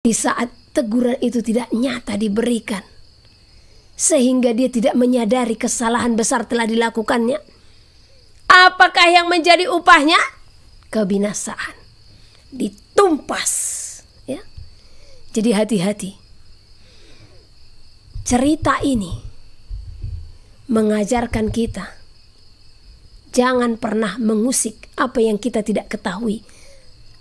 Di saat teguran itu tidak nyata diberikan, sehingga dia tidak menyadari kesalahan besar telah dilakukannya, apakah yang menjadi upahnya? Kebinasaan, ditumpas, ya. Jadi hati-hati. Cerita ini mengajarkan kita jangan pernah mengusik apa yang kita tidak ketahui,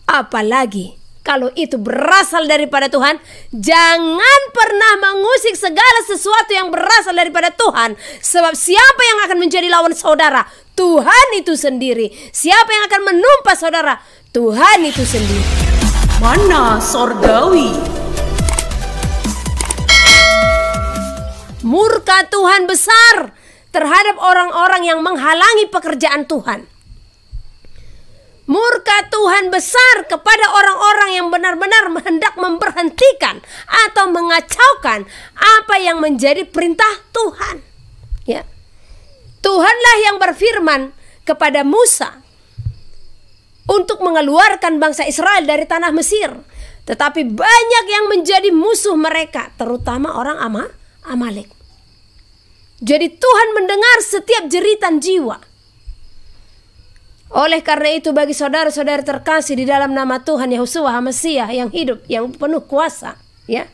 apalagi kalau itu berasal daripada Tuhan. Jangan pernah mengusik segala sesuatu yang berasal daripada Tuhan. Sebab siapa yang akan menjadi lawan saudara? Tuhan itu sendiri. Siapa yang akan menumpas saudara? Tuhan itu sendiri. Mana sorgawi? Murka Tuhan besar terhadap orang-orang yang menghalangi pekerjaan Tuhan. Murka Tuhan besar kepada orang-orang yang benar-benar hendak memberhentikan atau mengacaukan apa yang menjadi perintah Tuhan. Ya. Tuhanlah yang berfirman kepada Musa untuk mengeluarkan bangsa Israel dari tanah Mesir. Tetapi banyak yang menjadi musuh mereka, terutama orang Amalek. Jadi Tuhan mendengar setiap jeritan jiwa. Oleh karena itu bagi saudara-saudara terkasih di dalam nama Tuhan Yehoshua HaMashiach yang hidup, yang penuh kuasa, ya.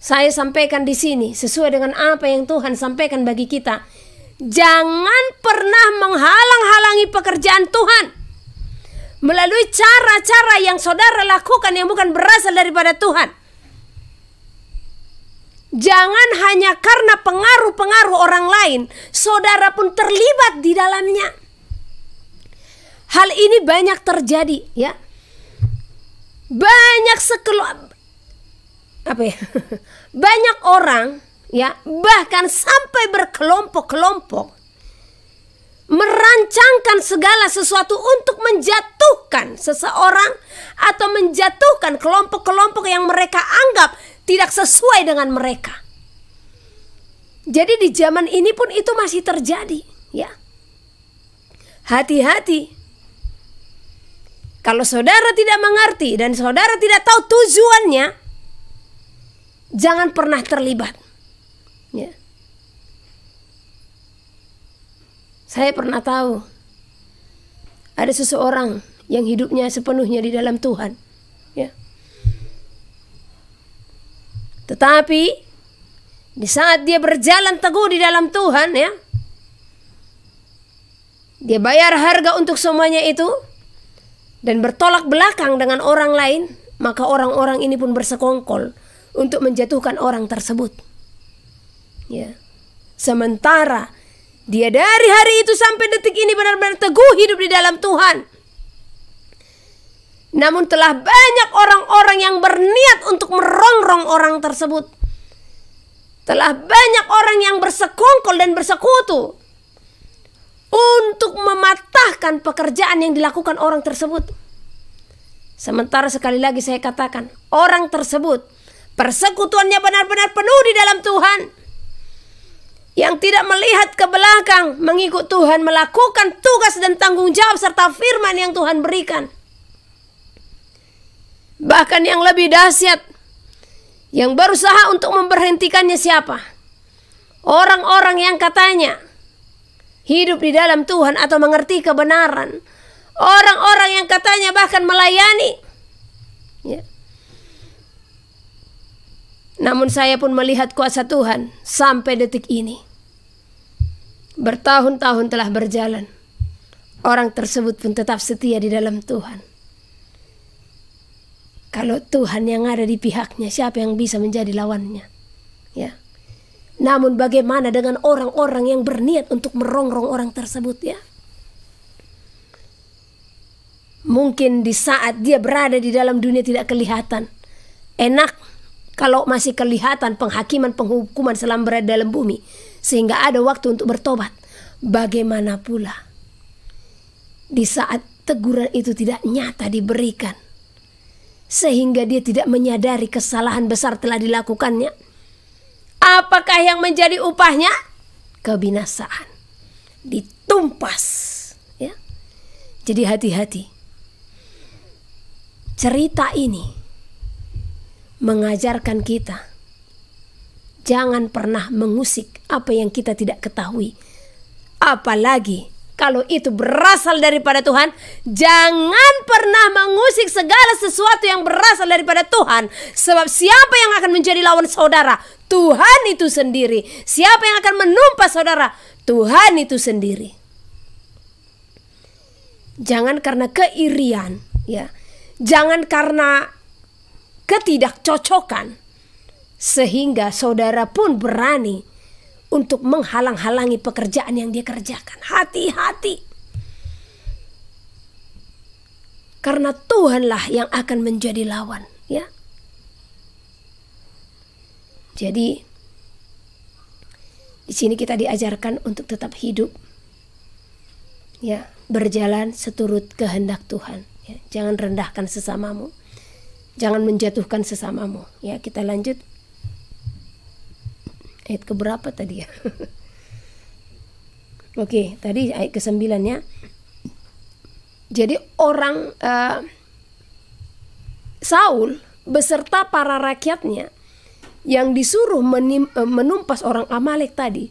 Saya sampaikan di sini sesuai dengan apa yang Tuhan sampaikan bagi kita. Jangan pernah menghalang-halangi pekerjaan Tuhan melalui cara-cara yang saudara lakukan yang bukan berasal daripada Tuhan. Jangan hanya karena pengaruh-pengaruh orang lain, saudara pun terlibat di dalamnya. Hal ini banyak terjadi, ya. Banyak banyak orang, ya, bahkan sampai berkelompok-kelompok merancangkan segala sesuatu untuk menjatuhkan seseorang atau menjatuhkan kelompok-kelompok yang mereka anggap tidak sesuai dengan mereka. Jadi di zaman ini pun itu masih terjadi, ya. Hati-hati. Kalau saudara tidak mengerti dan saudara tidak tahu tujuannya, jangan pernah terlibat, ya. Saya pernah tahu ada seseorang yang hidupnya sepenuhnya di dalam Tuhan, ya. Tetapi di saat dia berjalan teguh di dalam Tuhan, ya, dia bayar harga untuk semuanya itu dan bertolak belakang dengan orang lain, maka orang-orang ini pun bersekongkol untuk menjatuhkan orang tersebut, ya. Sementara dia dari hari itu sampai detik ini benar-benar teguh hidup di dalam Tuhan. Namun telah banyak orang-orang yang berniat untuk merongrong orang tersebut. Telah banyak orang yang bersekongkol dan bersekutu untuk mematahkan pekerjaan yang dilakukan orang tersebut. Sementara sekali lagi saya katakan, orang tersebut persekutuannya benar-benar penuh di dalam Tuhan, yang tidak melihat ke belakang, mengikut Tuhan, melakukan tugas dan tanggung jawab serta firman yang Tuhan berikan. Bahkan yang lebih dahsyat, yang berusaha untuk memberhentikannya siapa? Orang-orang yang katanya hidup di dalam Tuhan atau mengerti kebenaran. Orang-orang yang katanya bahkan melayani, ya. Namun saya pun melihat kuasa Tuhan sampai detik ini. Bertahun-tahun telah berjalan. Orang tersebut pun tetap setia di dalam Tuhan. Kalau Tuhan yang ada di pihaknya, siapa yang bisa menjadi lawannya? Ya. Namun bagaimana dengan orang-orang yang berniat untuk merongrong orang tersebut, ya? Mungkin di saat dia berada di dalam dunia tidak kelihatan. Enak kalau masih kelihatan penghakiman, penghukuman selama berada dalam bumi, sehingga ada waktu untuk bertobat. Bagaimana pula di saat teguran itu tidak nyata diberikan, sehingga dia tidak menyadari kesalahan besar telah dilakukannya. Apakah yang menjadi upahnya? Kebinasaan, ditumpas, ya. Jadi hati-hati. cerita ini mengajarkan kita jangan pernah mengusik apa yang kita tidak ketahui. Apalagi kalau itu berasal daripada Tuhan, jangan pernah mengusik segala sesuatu yang berasal daripada Tuhan. Sebab siapa yang akan menjadi lawan saudara? Tuhan itu sendiri. Siapa yang akan menumpas saudara? Tuhan itu sendiri. Jangan karena keirian, ya. Jangan karena ketidakcocokan, sehingga saudara pun berani untuk menghalang-halangi pekerjaan yang dia kerjakan. Hati-hati. Karena Tuhanlah yang akan menjadi lawan, ya. Jadi di sini kita diajarkan untuk tetap hidup, ya, berjalan seturut kehendak Tuhan, ya. Jangan rendahkan sesamamu, jangan menjatuhkan sesamamu, ya. Kita lanjut ayat keberapa tadi ya? Oke, tadi ayat ke-9 ya. Jadi orang Saul beserta para rakyatnya yang disuruh menumpas orang Amalek tadi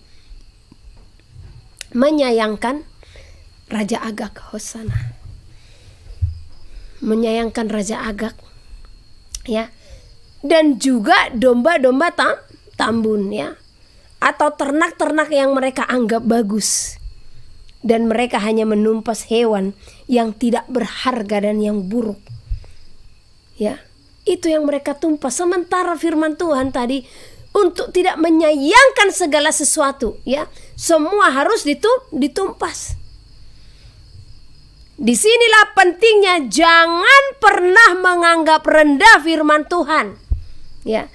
menyayangkan Raja Agag. Hosana. Menyayangkan Raja Agag, ya. Dan juga domba-domba tambun, ya, atau ternak-ternak yang mereka anggap bagus. Dan mereka hanya menumpas hewan yang tidak berharga dan yang buruk, ya. Itu yang mereka tumpas. Sementara firman Tuhan tadi untuk tidak menyayangkan segala sesuatu, ya. Semua harus ditumpas. Disinilah pentingnya jangan pernah menganggap rendah firman Tuhan, ya.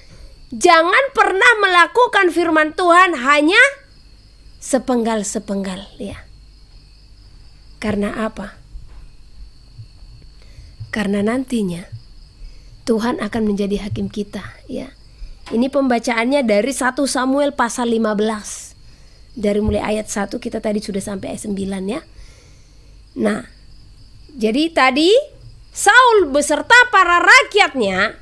Jangan pernah melakukan firman Tuhan hanya sepenggal-sepenggal, ya. Karena apa? Karena nantinya Tuhan akan menjadi hakim kita, ya. Ini pembacaannya dari 1 Samuel pasal 15. Dari mulai ayat 1 kita tadi sudah sampai ayat 9, ya. Nah, jadi tadi Saul beserta para rakyatnya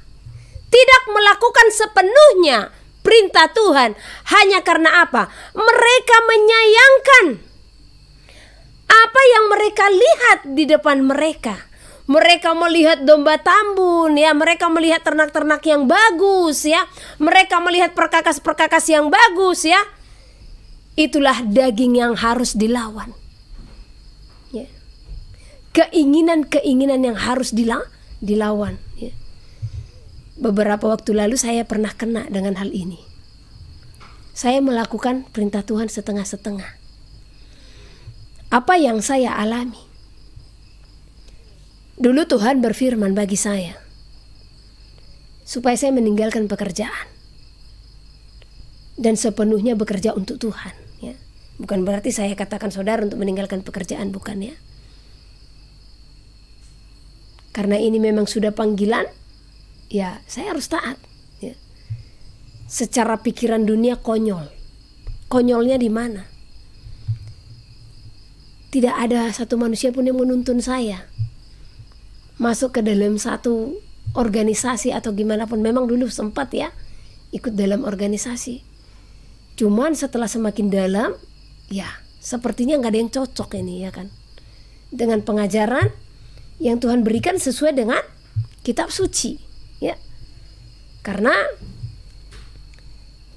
tidak melakukan sepenuhnya perintah Tuhan. Hanya karena apa? Mereka menyayangkan apa yang mereka lihat di depan mereka. Mereka melihat domba tambun, ya. Mereka melihat ternak-ternak yang bagus, ya. Mereka melihat perkakas-perkakas yang bagus, ya. Itulah daging yang harus dilawan, ya. Keinginan-keinginan yang harus dilawan, ya. Beberapa waktu lalu saya pernah kena dengan hal ini. Saya melakukan perintah Tuhan setengah-setengah. Apa yang saya alami? Dulu Tuhan berfirman bagi saya supaya saya meninggalkan pekerjaan dan sepenuhnya bekerja untuk Tuhan, ya. Bukan berarti saya katakan saudara untuk meninggalkan pekerjaan, bukan, ya. Karena ini memang sudah panggilan, ya, saya harus taat, ya. Secara pikiran dunia konyol. Konyolnya di mana? Tidak ada satu manusia pun yang menuntun saya masuk ke dalam satu organisasi atau gimana pun. Memang dulu sempat, ya, ikut dalam organisasi. Cuman setelah semakin dalam, ya, sepertinya nggak ada yang cocok ini, ya kan, dengan pengajaran yang Tuhan berikan sesuai dengan kitab suci, ya. Karena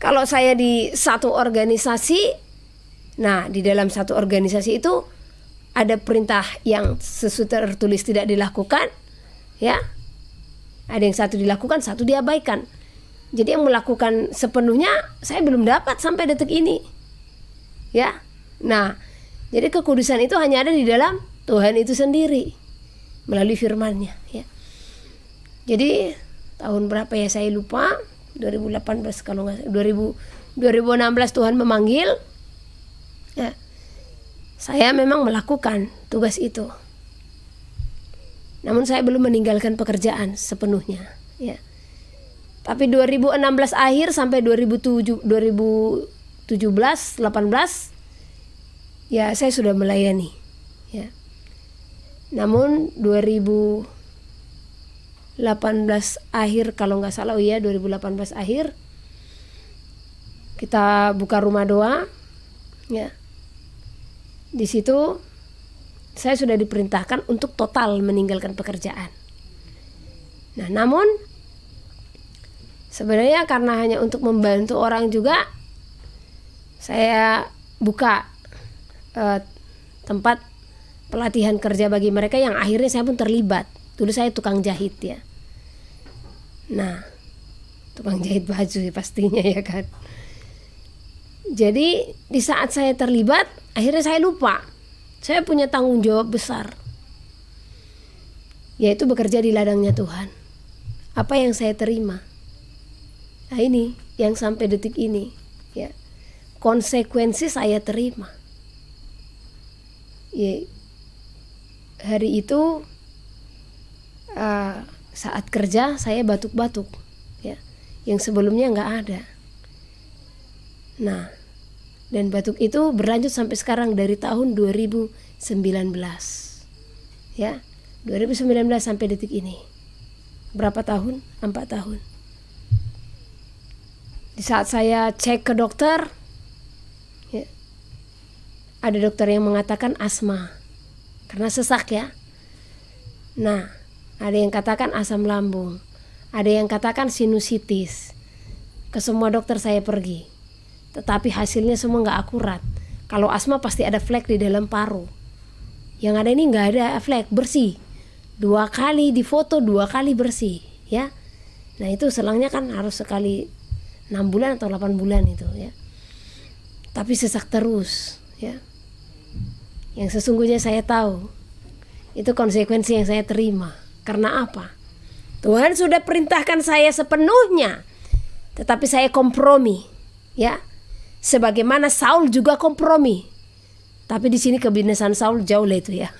kalau saya di satu organisasi, nah, di dalam satu organisasi itu ada perintah yang sesuai tertulis tidak dilakukan, ya. Ada yang satu dilakukan, satu diabaikan. Jadi yang melakukan sepenuhnya saya belum dapat sampai detik ini, ya. Nah, jadi kekudusan itu hanya ada di dalam Tuhan itu sendiri melalui firman-Nya, ya. Jadi tahun berapa ya saya lupa, 2018 kalau nggak, 2016 Tuhan memanggil, ya. Saya memang melakukan tugas itu. Namun saya belum meninggalkan pekerjaan sepenuhnya, ya. Tapi 2016 akhir sampai 2017, 18, ya, saya sudah melayani, ya. Namun 2018 akhir kalau nggak salah, 2018 akhir kita buka rumah doa, ya. Di situ saya sudah diperintahkan untuk total meninggalkan pekerjaan. Nah, namun sebenarnya karena hanya untuk membantu orang juga, saya buka tempat pelatihan kerja bagi mereka yang akhirnya saya pun terlibat. Dulu saya tukang jahit, ya. Nah, tukang jahit baju pastinya, ya kan. Jadi di saat saya terlibat, akhirnya saya lupa saya punya tanggung jawab besar, yaitu bekerja di ladangnya Tuhan. Apa yang saya terima, nah ini yang sampai detik ini, ya, konsekuensi saya terima. Ya, hari itu saat kerja saya batuk-batuk, ya, yang sebelumnya nggak ada. Nah, dan batuk itu berlanjut sampai sekarang dari tahun 2019, ya, 2019 sampai detik ini. Berapa tahun? 4 tahun. Di saat saya cek ke dokter, ya, ada dokter yang mengatakan asma karena sesak, ya. Nah, ada yang katakan asam lambung, ada yang katakan sinusitis. Ke semua dokter saya pergi, tetapi hasilnya semua nggak akurat. Kalau asma pasti ada flek di dalam paru. Yang ada ini nggak ada flek, bersih. 2 kali difoto, 2 kali bersih, ya. Nah, itu selangnya kan harus sekali 6 bulan atau 8 bulan itu, ya. Tapi sesak terus, ya. Yang sesungguhnya saya tahu itu konsekuensi yang saya terima. Karena apa? Tuhan sudah perintahkan saya sepenuhnya, tetapi saya kompromi, ya. Sebagaimana Saul juga kompromi. Tapi di sini kebinasaan Saul jauh lah itu, ya.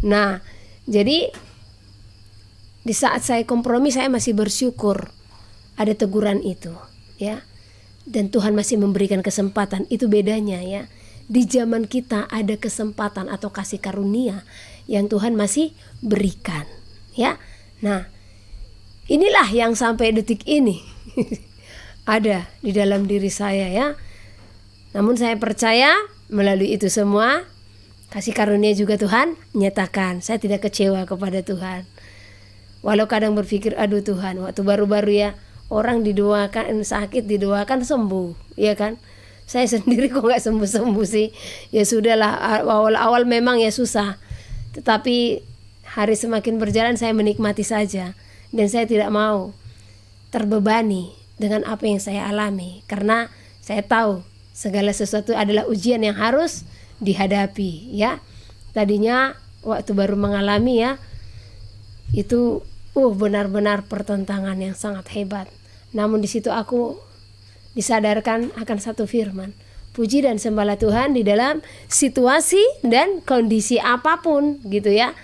Nah, jadi di saat saya kompromi, saya masih bersyukur ada teguran itu, ya. Dan Tuhan masih memberikan kesempatan. Itu bedanya, ya. Di zaman kita ada kesempatan atau kasih karunia yang Tuhan masih berikan, ya. Nah, inilah yang sampai detik ini ada di dalam diri saya, ya. Namun saya percaya melalui itu semua kasih karunia juga Tuhan nyatakan. Saya tidak kecewa kepada Tuhan. Walau kadang berpikir, aduh Tuhan, waktu baru-baru, ya, orang didoakan sakit, didoakan sembuh, ya kan. Saya sendiri kok nggak sembuh-sembuh sih. Ya sudahlah, awal-awal memang ya susah. Tetapi hari semakin berjalan saya menikmati saja. Dan saya tidak mau terbebani dengan apa yang saya alami. Karena saya tahu segala sesuatu adalah ujian yang harus dihadapi, ya. Tadinya waktu baru mengalami, ya, itu benar-benar pertentangan yang sangat hebat. Namun di situ aku disadarkan akan satu firman. Puji dan sembahlah Tuhan di dalam situasi dan kondisi apapun, gitu, ya.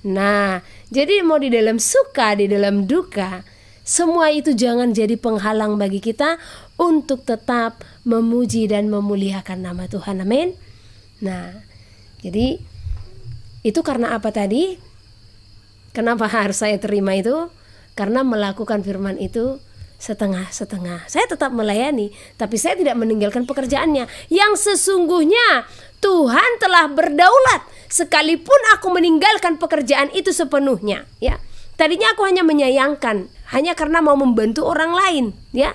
Nah, jadi mau di dalam suka, di dalam duka, semua itu jangan jadi penghalang bagi kita untuk tetap memuji dan memuliakan nama Tuhan. Amin. Nah, jadi itu karena apa tadi? Kenapa harus saya terima itu? Karena melakukan firman itu setengah-setengah. Saya tetap melayani, tapi saya tidak meninggalkan pekerjaannya. Yang sesungguhnya Tuhan telah berdaulat sekalipun aku meninggalkan pekerjaan itu sepenuhnya, ya. Tadinya aku hanya menyayangkan, hanya karena mau membantu orang lain, ya.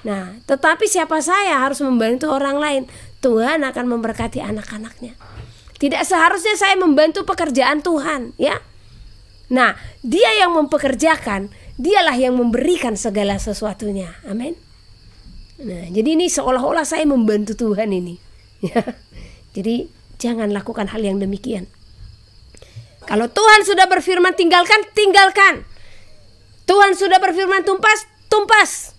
Nah, tetapi siapa saya harus membantu orang lain? Tuhan akan memberkati anak-anaknya. Tidak seharusnya saya membantu pekerjaan Tuhan, ya. Nah, Dia yang mempekerjakan, Dialah yang memberikan segala sesuatunya. Amin. Nah, jadi ini seolah-olah saya membantu Tuhan ini, ya. Jadi jangan lakukan hal yang demikian. Kalau Tuhan sudah berfirman tinggalkan, tinggalkan. Tuhan sudah berfirman tumpas, tumpas.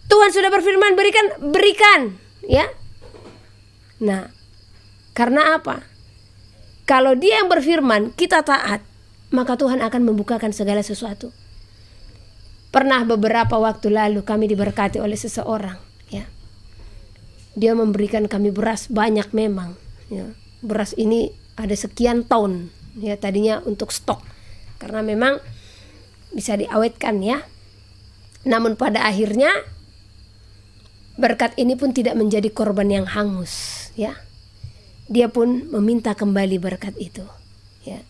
Tuhan sudah berfirman berikan, berikan, ya. Nah, karena apa? Kalau Dia yang berfirman, kita taat, maka Tuhan akan membukakan segala sesuatu. Pernah beberapa waktu lalu kami diberkati oleh seseorang, ya. Dia memberikan kami beras banyak memang, ya. Beras ini ada sekian ton, ya, tadinya untuk stok. Karena memang bisa diawetkan ya. Namun pada akhirnya berkat ini pun tidak menjadi korban yang hangus ya. Dia pun meminta kembali berkat itu ya.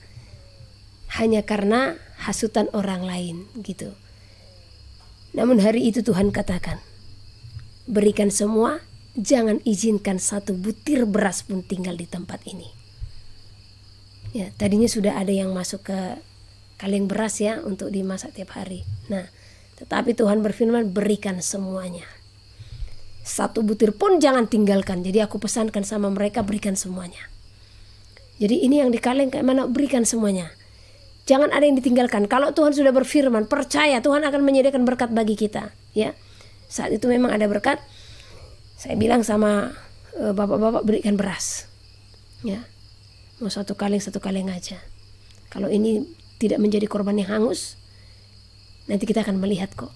Hanya karena hasutan orang lain gitu. Namun hari itu Tuhan katakan, berikan semua, jangan izinkan satu butir beras pun tinggal di tempat ini. Ya, tadinya sudah ada yang masuk ke kaleng beras ya untuk dimasak tiap hari. Nah, tetapi Tuhan berfirman, berikan semuanya. Satu butir pun jangan tinggalkan. Jadi aku pesankan sama mereka, berikan semuanya. Jadi ini yang di kaleng kayak mana, berikan semuanya. Jangan ada yang ditinggalkan. Kalau Tuhan sudah berfirman, percaya Tuhan akan menyediakan berkat bagi kita. Ya, saat itu memang ada berkat. Saya bilang sama bapak-bapak, berikan beras. Ya, mau satu kaleng aja. Kalau ini tidak menjadi korban yang hangus, nanti kita akan melihat kok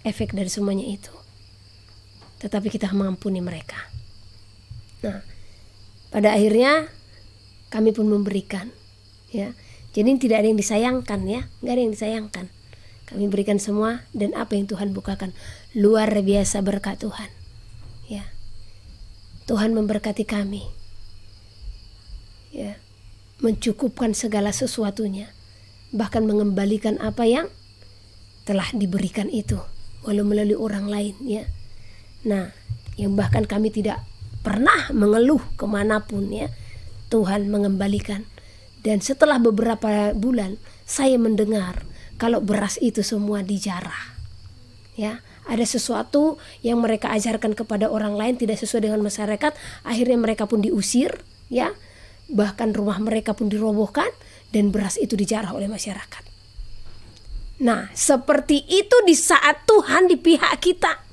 efek dari semuanya itu. Tetapi kita mengampuni mereka. Nah, pada akhirnya kami pun memberikan. Ya, jadi tidak ada yang disayangkan ya, nggak ada yang disayangkan. Kami berikan semua dan apa yang Tuhan bukakan luar biasa berkat Tuhan. Ya, Tuhan memberkati kami. Ya, mencukupkan segala sesuatunya, bahkan mengembalikan apa yang telah diberikan itu, walau melalui orang lain ya. Nah, yang bahkan kami tidak pernah mengeluh kemanapun ya, Tuhan mengembalikan. Dan setelah beberapa bulan saya mendengar kalau beras itu semua dijarah. Ya, ada sesuatu yang mereka ajarkan kepada orang lain tidak sesuai dengan masyarakat, akhirnya mereka pun diusir ya. Bahkan rumah mereka pun dirobohkan dan beras itu dijarah oleh masyarakat. Nah, seperti itu di saat Tuhan di pihak kita.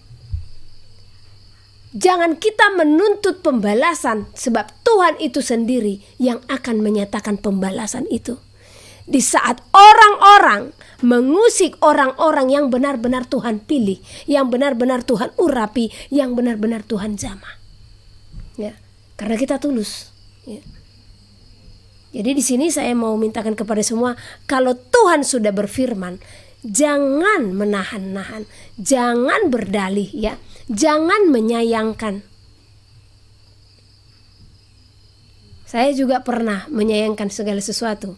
Jangan kita menuntut pembalasan, sebab Tuhan itu sendiri yang akan menyatakan pembalasan itu. Di saat orang-orang mengusik orang-orang yang benar-benar Tuhan pilih, yang benar-benar Tuhan urapi, yang benar-benar Tuhan jamah. Ya, karena kita tulus. Ya. Jadi di sini saya mau mintakan kepada semua, kalau Tuhan sudah berfirman, jangan menahan-nahan, jangan berdalih ya, jangan menyayangkan. Saya juga pernah menyayangkan segala sesuatu.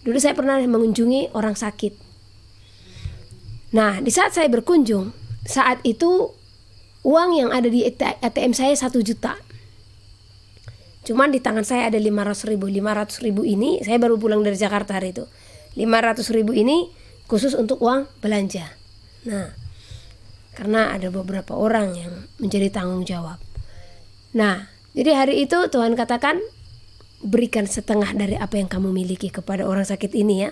Dulu saya pernah mengunjungi orang sakit. Nah, di saat saya berkunjung, saat itu uang yang ada di ATM saya 1 juta. Cuman di tangan saya ada 500 ribu. 500 ribu ini, saya baru pulang dari Jakarta hari itu. 500 ribu ini khusus untuk uang belanja. Nah, karena ada beberapa orang yang menjadi tanggung jawab. Nah, jadi hari itu Tuhan katakan, berikan setengah dari apa yang kamu miliki kepada orang sakit ini ya.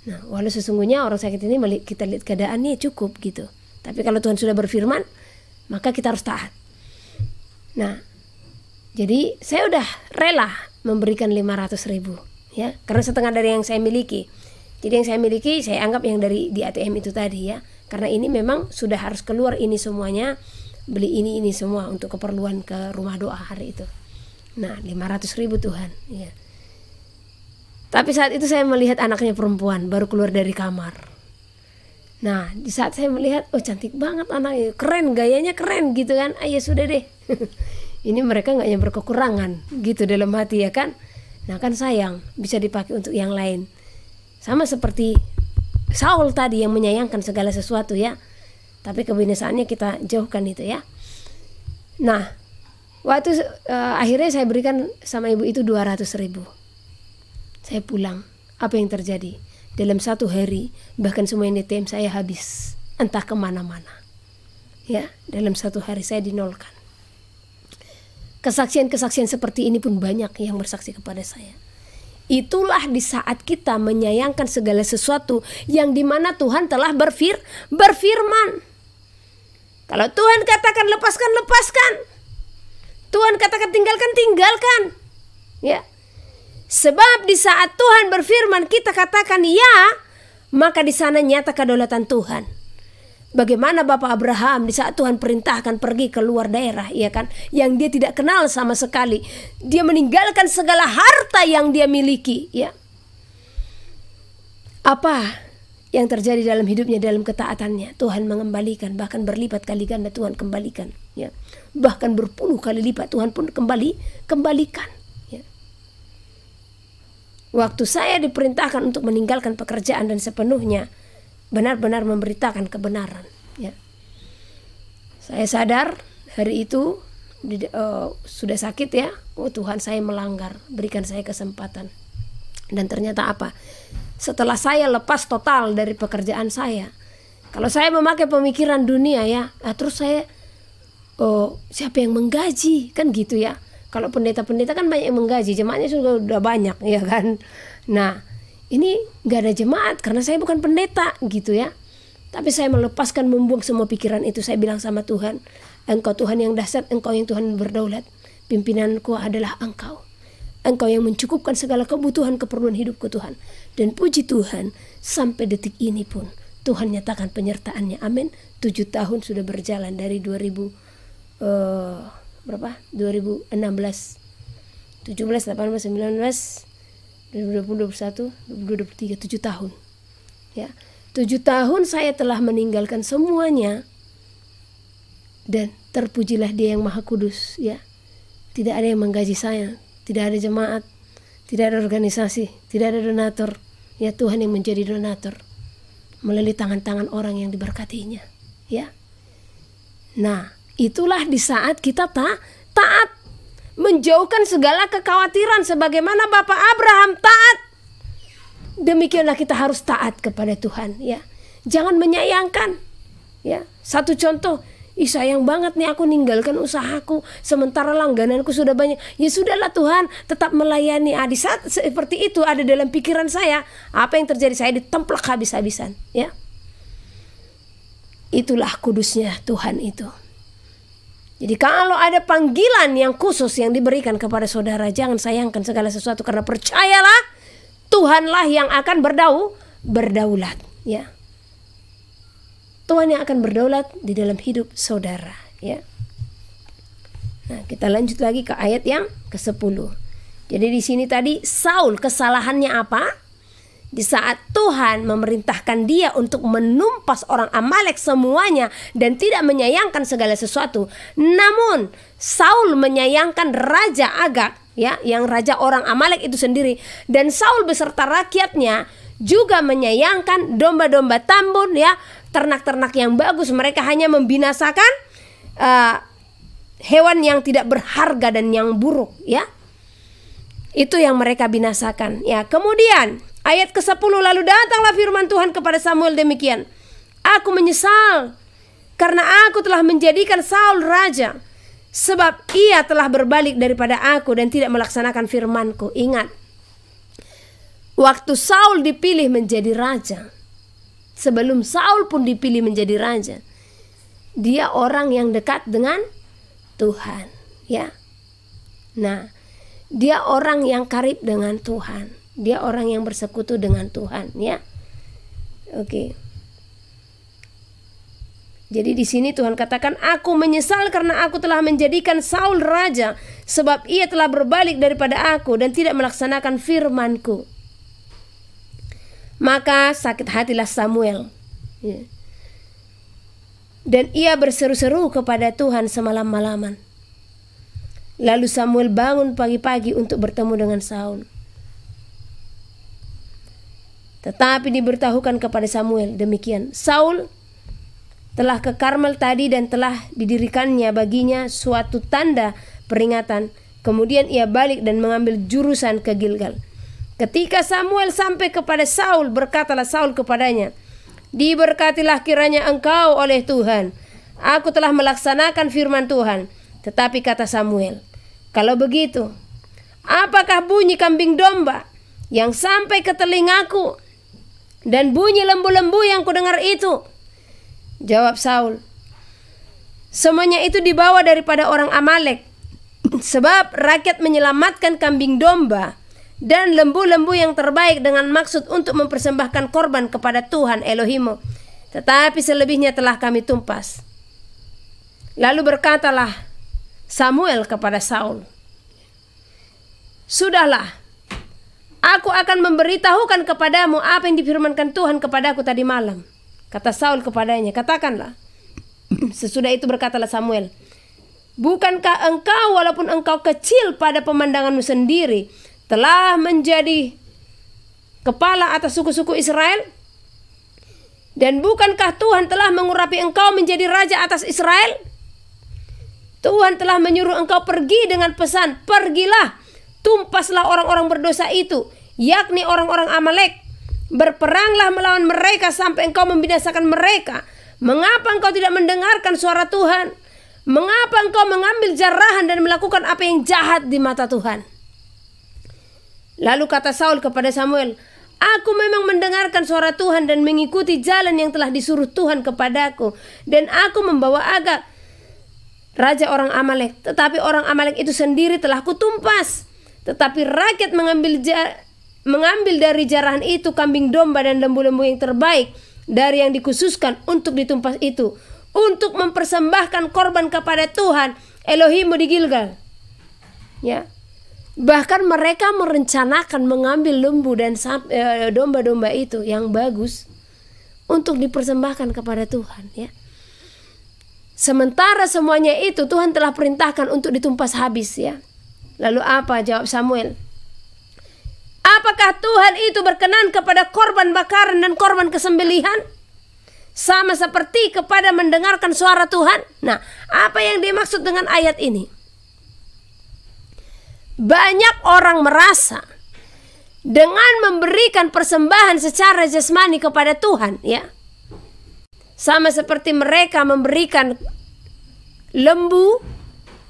Nah, walau sesungguhnya orang sakit ini kita lihat keadaannya cukup gitu. Tapi kalau Tuhan sudah berfirman, maka kita harus taat. Nah, jadi saya udah rela memberikan 500 ribu ya, karena setengah dari yang saya miliki. Jadi yang saya miliki saya anggap yang dari di ATM itu tadi ya, karena ini memang sudah harus keluar ini semuanya, beli ini semua untuk keperluan ke rumah doa hari itu. Nah, 500 ribu Tuhan ya. Tapi saat itu saya melihat anaknya perempuan baru keluar dari kamar. Nah, di saat saya melihat, oh cantik banget anaknya, keren, gayanya keren gitu kan. Ya sudah deh. Ini mereka gak yang berkekurangan gitu dalam hati ya kan. Nah kan sayang, bisa dipakai untuk yang lain. Sama seperti Saul tadi yang menyayangkan segala sesuatu ya. Tapi kebinasaannya kita jauhkan itu ya. Nah, waktu akhirnya saya berikan sama ibu itu 200 ribu. Saya pulang, apa yang terjadi? Dalam 1 hari, bahkan semua yang ATM saya habis. Entah kemana-mana. Ya, dalam 1 hari saya dinolkan. Kesaksian-kesaksian seperti ini pun banyak yang bersaksi kepada saya. Itulah di saat kita menyayangkan segala sesuatu yang dimana Tuhan telah berfirman. Kalau Tuhan katakan lepaskan, lepaskan. Tuhan katakan tinggalkan, tinggalkan. Ya. Sebab di saat Tuhan berfirman kita katakan ya, maka di sana nyata kedaulatan Tuhan. Bagaimana Bapak Abraham di saat Tuhan perintahkan pergi ke luar daerah, ya kan, yang dia tidak kenal sama sekali. Dia meninggalkan segala harta yang dia miliki, ya. Apa yang terjadi dalam hidupnya dalam ketaatannya, Tuhan mengembalikan, bahkan berlipat kali ganda Tuhan kembalikan, ya. Bahkan berpuluh kali lipat Tuhan pun kembalikan, ya. Waktu saya diperintahkan untuk meninggalkan pekerjaan dan sepenuhnya benar-benar memberitakan kebenaran, ya. Saya sadar hari itu sudah sakit, ya. Oh Tuhan, saya melanggar, berikan saya kesempatan. Dan ternyata apa? Setelah saya lepas total dari pekerjaan saya, kalau saya memakai pemikiran dunia, ya, terus saya, siapa yang menggaji, kan gitu, ya. Kalau pendeta-pendeta kan banyak yang menggaji, jemaatnya sudah banyak, ya kan. Nah, ini gak ada jemaat karena saya bukan pendeta, gitu, ya. Tapi saya melepaskan, membuang semua pikiran itu. Saya bilang sama Tuhan, Engkau Tuhan yang dahsyat, Engkau yang Tuhan berdaulat, pimpinanku adalah Engkau. Engkau yang mencukupkan segala kebutuhan keperluan hidupku, Tuhan. Dan puji Tuhan, sampai detik ini pun Tuhan nyatakan penyertaannya. Amin. 7 tahun sudah berjalan dari 2016, 17, 18, 19, 2020, 2021, 2023, 7 tahun. Ya. 7 tahun saya telah meninggalkan semuanya. Dan terpujilah Dia yang Maha Kudus, ya. Tidak ada yang menggaji saya, tidak ada jemaat, tidak ada organisasi, tidak ada donatur. Ya, Tuhan yang menjadi donatur melalui tangan-tangan orang yang diberkatinya, ya. Nah, itulah di saat kita taat, menjauhkan segala kekhawatiran sebagaimana Bapak Abraham taat. Demikianlah kita harus taat kepada Tuhan, ya. Jangan menyayangkan, ya. Satu contoh, sayang banget nih aku ninggalkan usahaku sementara langgananku sudah banyak. Ya sudahlah Tuhan, tetap melayani. Di saat seperti itu ada dalam pikiran saya, apa yang terjadi? Saya ditemplak habis-habisan, ya. Itulah kudusnya Tuhan itu. Jadi kalau ada panggilan yang khusus yang diberikan kepada saudara, jangan sayangkan segala sesuatu, karena percayalah Tuhanlah yang akan berdaulat, ya. Tuhan yang akan berdaulat di dalam hidup saudara, ya. Nah, kita lanjut lagi ke ayat yang ke-10. Jadi di sini tadi Saul kesalahannya apa? Di saat Tuhan memerintahkan dia untuk menumpas orang Amalek semuanya dan tidak menyayangkan segala sesuatu. Namun Saul menyayangkan Raja Agag, ya, yang raja orang Amalek itu sendiri. Dan Saul beserta rakyatnya juga menyayangkan domba-domba tambun, ya, ternak-ternak yang bagus. Mereka hanya membinasakan hewan yang tidak berharga dan yang buruk, ya. Itu yang mereka binasakan, ya. Kemudian ayat ke-10, lalu datanglah firman Tuhan kepada Samuel demikian, aku menyesal karena aku telah menjadikan Saul raja, sebab ia telah berbalik daripada aku dan tidak melaksanakan firmanku. Ingat, waktu Saul dipilih menjadi raja, sebelum Saul pun dipilih menjadi raja, dia orang yang dekat dengan Tuhan, ya. Nah, dia orang yang karib dengan Tuhan. Dia orang yang bersekutu dengan Tuhan, ya. Oke. Jadi di sini Tuhan katakan, aku menyesal karena aku telah menjadikan Saul raja, sebab ia telah berbalik daripada aku dan tidak melaksanakan firmanku. Maka sakit hatilah Samuel, ya. Dan ia berseru-seru kepada Tuhan semalam-malaman. Lalu Samuel bangun pagi-pagi untuk bertemu dengan Saul. Tetapi diberitahukan kepada Samuel demikian, Saul telah ke Karmel tadi dan telah didirikannya baginya suatu tanda peringatan. Kemudian ia balik dan mengambil jurusan ke Gilgal. Ketika Samuel sampai kepada Saul, berkatalah Saul kepadanya, diberkatilah kiranya engkau oleh Tuhan. Aku telah melaksanakan firman Tuhan. Tetapi kata Samuel, kalau begitu, apakah bunyi kambing domba yang sampai ke telingaku dan bunyi lembu-lembu yang kudengar itu? Jawab Saul, semuanya itu dibawa daripada orang Amalek, sebab rakyat menyelamatkan kambing domba dan lembu-lembu yang terbaik dengan maksud untuk mempersembahkan korban kepada Tuhan Elohimmu. Tetapi selebihnya telah kami tumpas. Lalu berkatalah Samuel kepada Saul, sudahlah, Aku akan memberitahukan kepadamu apa yang difirmankan Tuhan kepadaku tadi malam. Kata Saul kepadanya, katakanlah. Sesudah itu berkatalah Samuel, bukankah engkau walaupun engkau kecil pada pemandanganmu sendiri telah menjadi kepala atas suku-suku Israel? Dan bukankah Tuhan telah mengurapi engkau menjadi raja atas Israel? Tuhan telah menyuruh engkau pergi dengan pesan, pergilah, tumpaslah orang-orang berdosa itu, yakni orang-orang Amalek. Berperanglah melawan mereka sampai engkau membinasakan mereka. Mengapa engkau tidak mendengarkan suara Tuhan? Mengapa engkau mengambil jarahan dan melakukan apa yang jahat di mata Tuhan? Lalu kata Saul kepada Samuel, aku memang mendengarkan suara Tuhan dan mengikuti jalan yang telah disuruh Tuhan kepadaku. Dan aku membawa Agag, raja orang Amalek. Tetapi orang Amalek itu sendiri telah kutumpas. Tetapi rakyat mengambil dari jarahan itu kambing domba dan lembu-lembu yang terbaik dari yang dikhususkan untuk ditumpas itu, untuk mempersembahkan korban kepada Tuhan Elohimmu di Gilgal. Ya. Bahkan mereka merencanakan mengambil lembu dan domba-domba itu yang bagus untuk dipersembahkan kepada Tuhan, ya. Sementara semuanya itu Tuhan telah perintahkan untuk ditumpas habis, ya. Lalu apa jawab Samuel? Apakah Tuhan itu berkenan kepada korban bakaran dan korban kesembelihan? Sama seperti kepada mendengarkan suara Tuhan. Nah, apa yang dimaksud dengan ayat ini? Banyak orang merasa dengan memberikan persembahan secara jasmani kepada Tuhan, ya, sama seperti mereka memberikan lembu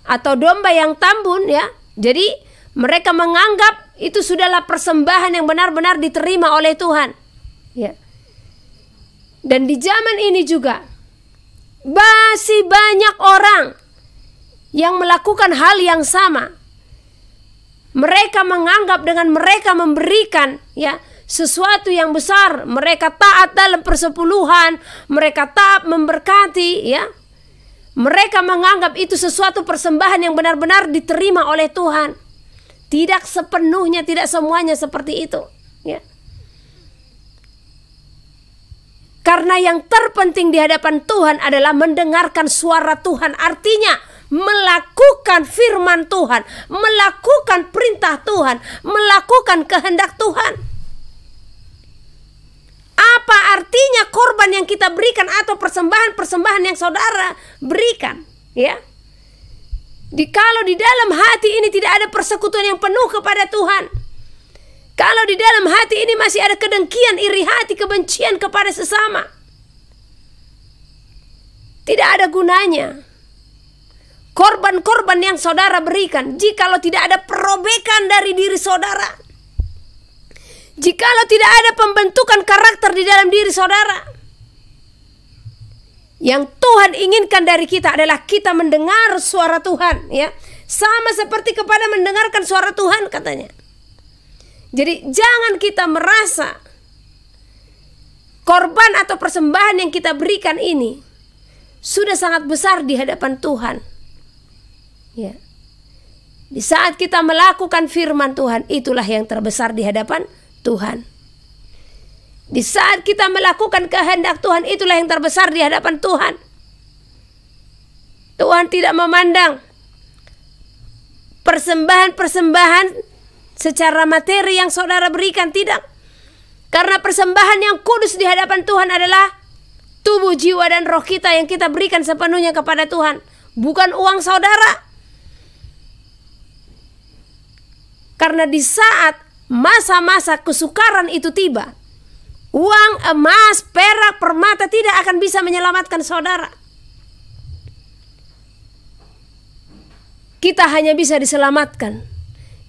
atau domba yang tambun, ya. Jadi mereka menganggap itu sudahlah persembahan yang benar-benar diterima oleh Tuhan, ya. Dan di zaman ini juga masih banyak orang yang melakukan hal yang sama. Mereka menganggap dengan mereka memberikan, ya, sesuatu yang besar, mereka taat dalam persepuluhan, mereka taat memberkati, ya. Mereka menganggap itu sesuatu persembahan yang benar-benar diterima oleh Tuhan. Tidak sepenuhnya, tidak semuanya seperti itu, ya. Karena yang terpenting di hadapan Tuhan adalah mendengarkan suara Tuhan. Artinya melakukan firman Tuhan, melakukan perintah Tuhan, melakukan kehendak Tuhan. Apa artinya korban yang kita berikan atau persembahan-persembahan yang saudara berikan, ya? Kalau di dalam hati ini tidak ada persekutuan yang penuh kepada Tuhan, kalau di dalam hati ini masih ada kedengkian, iri hati, kebencian kepada sesama, tidak ada gunanya korban-korban yang saudara berikan jikalau tidak ada perobekan dari diri saudara, jikalau tidak ada pembentukan karakter di dalam diri saudara. Yang Tuhan inginkan dari kita adalah kita mendengar suara Tuhan, ya. Sama seperti kepada mendengarkan suara Tuhan, katanya. Jadi jangan kita merasa korban atau persembahan yang kita berikan ini sudah sangat besar di hadapan Tuhan, ya. Di saat kita melakukan firman Tuhan, itulah yang terbesar di hadapan Tuhan. Di saat kita melakukan kehendak Tuhan, itulah yang terbesar di hadapan Tuhan. Tuhan tidak memandang persembahan-persembahan secara materi yang saudara berikan, tidak. Karena persembahan yang kudus di hadapan Tuhan adalah tubuh, jiwa, dan roh kita yang kita berikan sepenuhnya kepada Tuhan, bukan uang saudara. Karena di saat masa-masa kesukaran itu tiba, uang, emas, perak, permata tidak akan bisa menyelamatkan saudara. Kita hanya bisa diselamatkan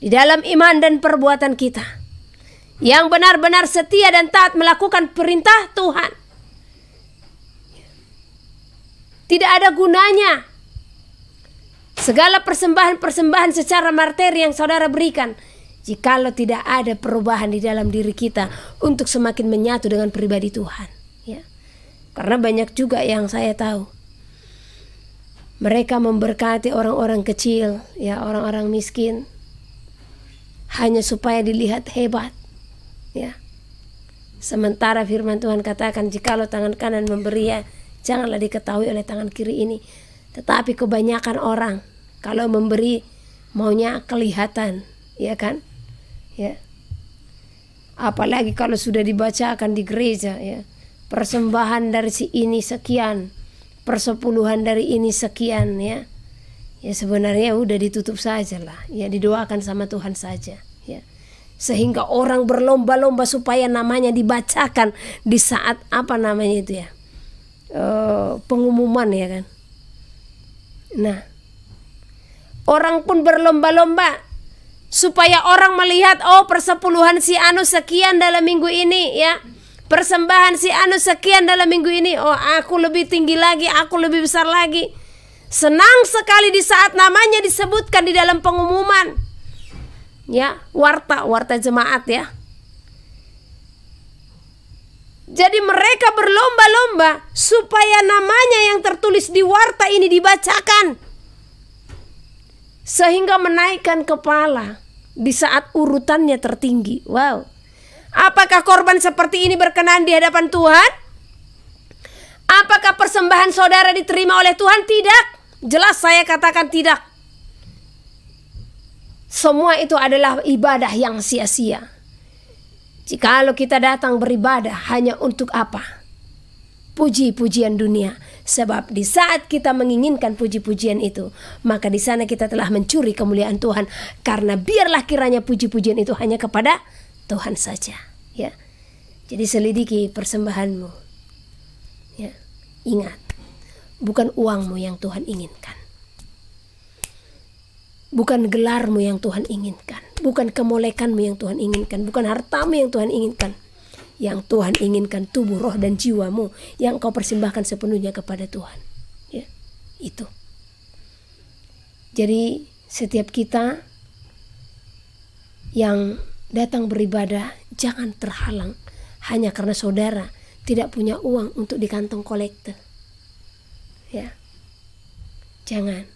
di dalam iman dan perbuatan kita yang benar-benar setia dan taat melakukan perintah Tuhan. Tidak ada gunanya segala persembahan-persembahan secara materi yang saudara berikan jikalau tidak ada perubahan di dalam diri kita untuk semakin menyatu dengan pribadi Tuhan, ya. Karena banyak juga yang saya tahu, mereka memberkati orang-orang kecil, ya, orang-orang miskin, hanya supaya dilihat hebat, ya. Sementara firman Tuhan katakan, jikalau tangan kanan memberi, ya, janganlah diketahui oleh tangan kiri ini. Tetapi kebanyakan orang kalau memberi maunya kelihatan, ya kan? Ya. Apalagi kalau sudah dibacakan di gereja, ya. Persembahan dari si ini sekian, persepuluhan dari ini sekian, ya. Ya sebenarnya udah ditutup saja lah, ya, didoakan sama Tuhan saja, ya. Sehingga orang berlomba-lomba supaya namanya dibacakan di saat apa namanya itu, ya, pengumuman, ya kan. Nah, orang pun berlomba-lomba supaya orang melihat, oh persepuluhan si anu sekian dalam minggu ini, ya, persembahan si anu sekian dalam minggu ini, oh aku lebih tinggi lagi, aku lebih besar lagi. Senang sekali di saat namanya disebutkan di dalam pengumuman, ya, warta jemaat, ya. Jadi mereka berlomba-lomba supaya namanya yang tertulis di warta ini dibacakan, sehingga menaikkan kepala di saat urutannya tertinggi. Wow. Apakah korban seperti ini berkenan di hadapan Tuhan? Apakah persembahan saudara diterima oleh Tuhan? Tidak. Jelas saya katakan tidak. Semua itu adalah ibadah yang sia-sia. Jikalau kita datang beribadah hanya untuk apa? Puji-pujian dunia. Sebab di saat kita menginginkan puji-pujian itu, maka di sana kita telah mencuri kemuliaan Tuhan. Karena biarlah kiranya puji-pujian itu hanya kepada Tuhan saja, ya. Jadi selidiki persembahanmu, ya. Ingat, bukan uangmu yang Tuhan inginkan, bukan gelarmu yang Tuhan inginkan, bukan kemolekanmu yang Tuhan inginkan, bukan hartamu yang Tuhan inginkan. Yang Tuhan inginkan tubuh, roh, dan jiwamu yang kau persembahkan sepenuhnya kepada Tuhan, ya. Itu. Jadi setiap kita yang datang beribadah jangan terhalang hanya karena saudara tidak punya uang untuk di kantong kolekte, ya. Jangan.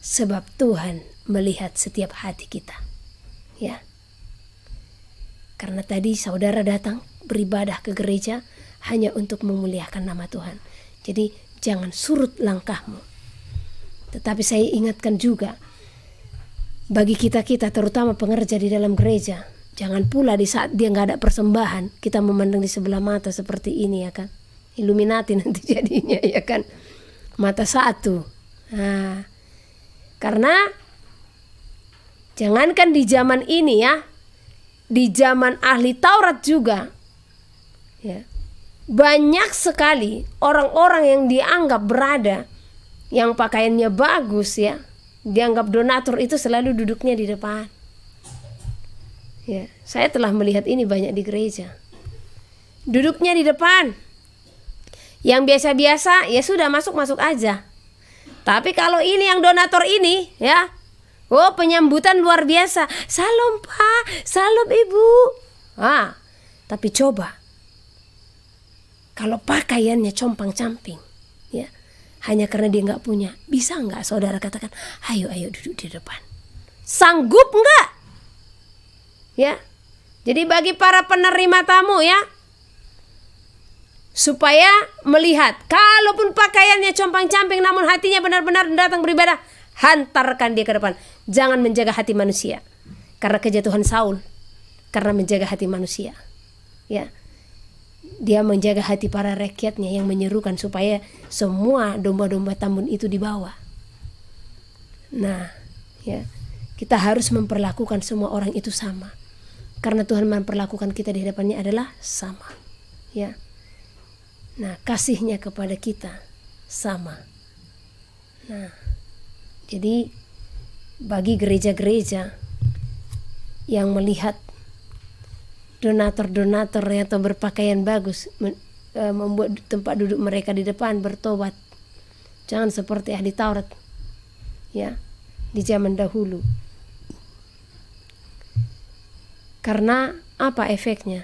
Sebab Tuhan melihat setiap hati kita, ya. Karena tadi saudara datang beribadah ke gereja hanya untuk memuliakan nama Tuhan. Jadi jangan surut langkahmu. Tetapi saya ingatkan juga bagi kita-kita terutama pengerja di dalam gereja, jangan pula di saat dia nggak ada persembahan kita memandang di sebelah mata seperti ini, ya kan. Illuminati nanti jadinya, ya kan. Mata satu. Nah, karena jangankan di zaman ini, ya, di zaman ahli Taurat juga, ya, banyak sekali orang-orang yang dianggap berada, yang pakaiannya bagus, ya, dianggap donatur itu selalu duduknya di depan. Ya, saya telah melihat ini banyak di gereja. Duduknya di depan. Yang biasa-biasa ya sudah masuk-masuk aja. Tapi kalau ini yang donatur ini, ya, oh penyambutan luar biasa. Salam Pak, salam Ibu. Tapi coba kalau pakaiannya compang-camping, ya, hanya karena dia nggak punya, bisa nggak saudara katakan, ayo duduk di depan? Sanggup nggak? Ya, jadi bagi para penerima tamu, ya, supaya melihat, kalaupun pakaiannya compang-camping namun hatinya benar-benar datang beribadah, hantarkan dia ke depan. Jangan menjaga hati manusia, karena kejatuhan Saul karena menjaga hati manusia, ya. Dia menjaga hati para rakyatnya yang menyerukan supaya semua domba-domba tambun itu dibawa. Nah, ya, kita harus memperlakukan semua orang itu sama, karena Tuhan memperlakukan kita di hadapannya adalah sama, ya. Nah, kasihnya kepada kita sama. Nah, jadi bagi gereja-gereja yang melihat donatur-donatur atau berpakaian bagus membuat tempat duduk mereka di depan bertobat, jangan seperti ahli Taurat, ya, di zaman dahulu. Karena apa efeknya?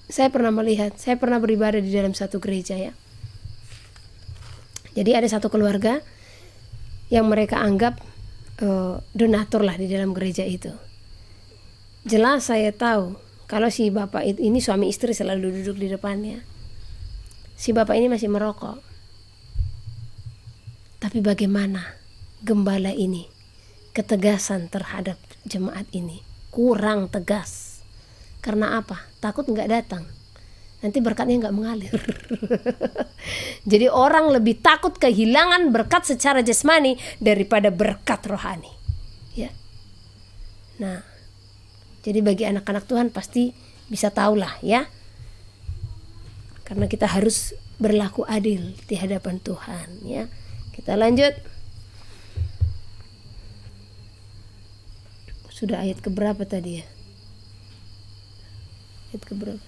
Saya pernah melihat, saya pernah beribadah di dalam satu gereja, ya. Jadi ada satu keluarga yang mereka anggap donatur lah di dalam gereja itu. Jelas saya tahu kalau si bapak ini suami istri selalu duduk di depannya. Si bapak ini masih merokok. Tapi bagaimana gembala ini ketegasan terhadap jemaat ini? Kurang tegas. Karena apa? Takut nggak datang. Nanti berkatnya nggak mengalir. Jadi orang lebih takut kehilangan berkat secara jasmani daripada berkat rohani. Ya. Nah, jadi bagi anak-anak Tuhan pasti bisa tahulah ya. Karena kita harus berlaku adil di hadapan Tuhan ya. Kita lanjut. Sudah ayat keberapa tadi ya? Ayat keberapa?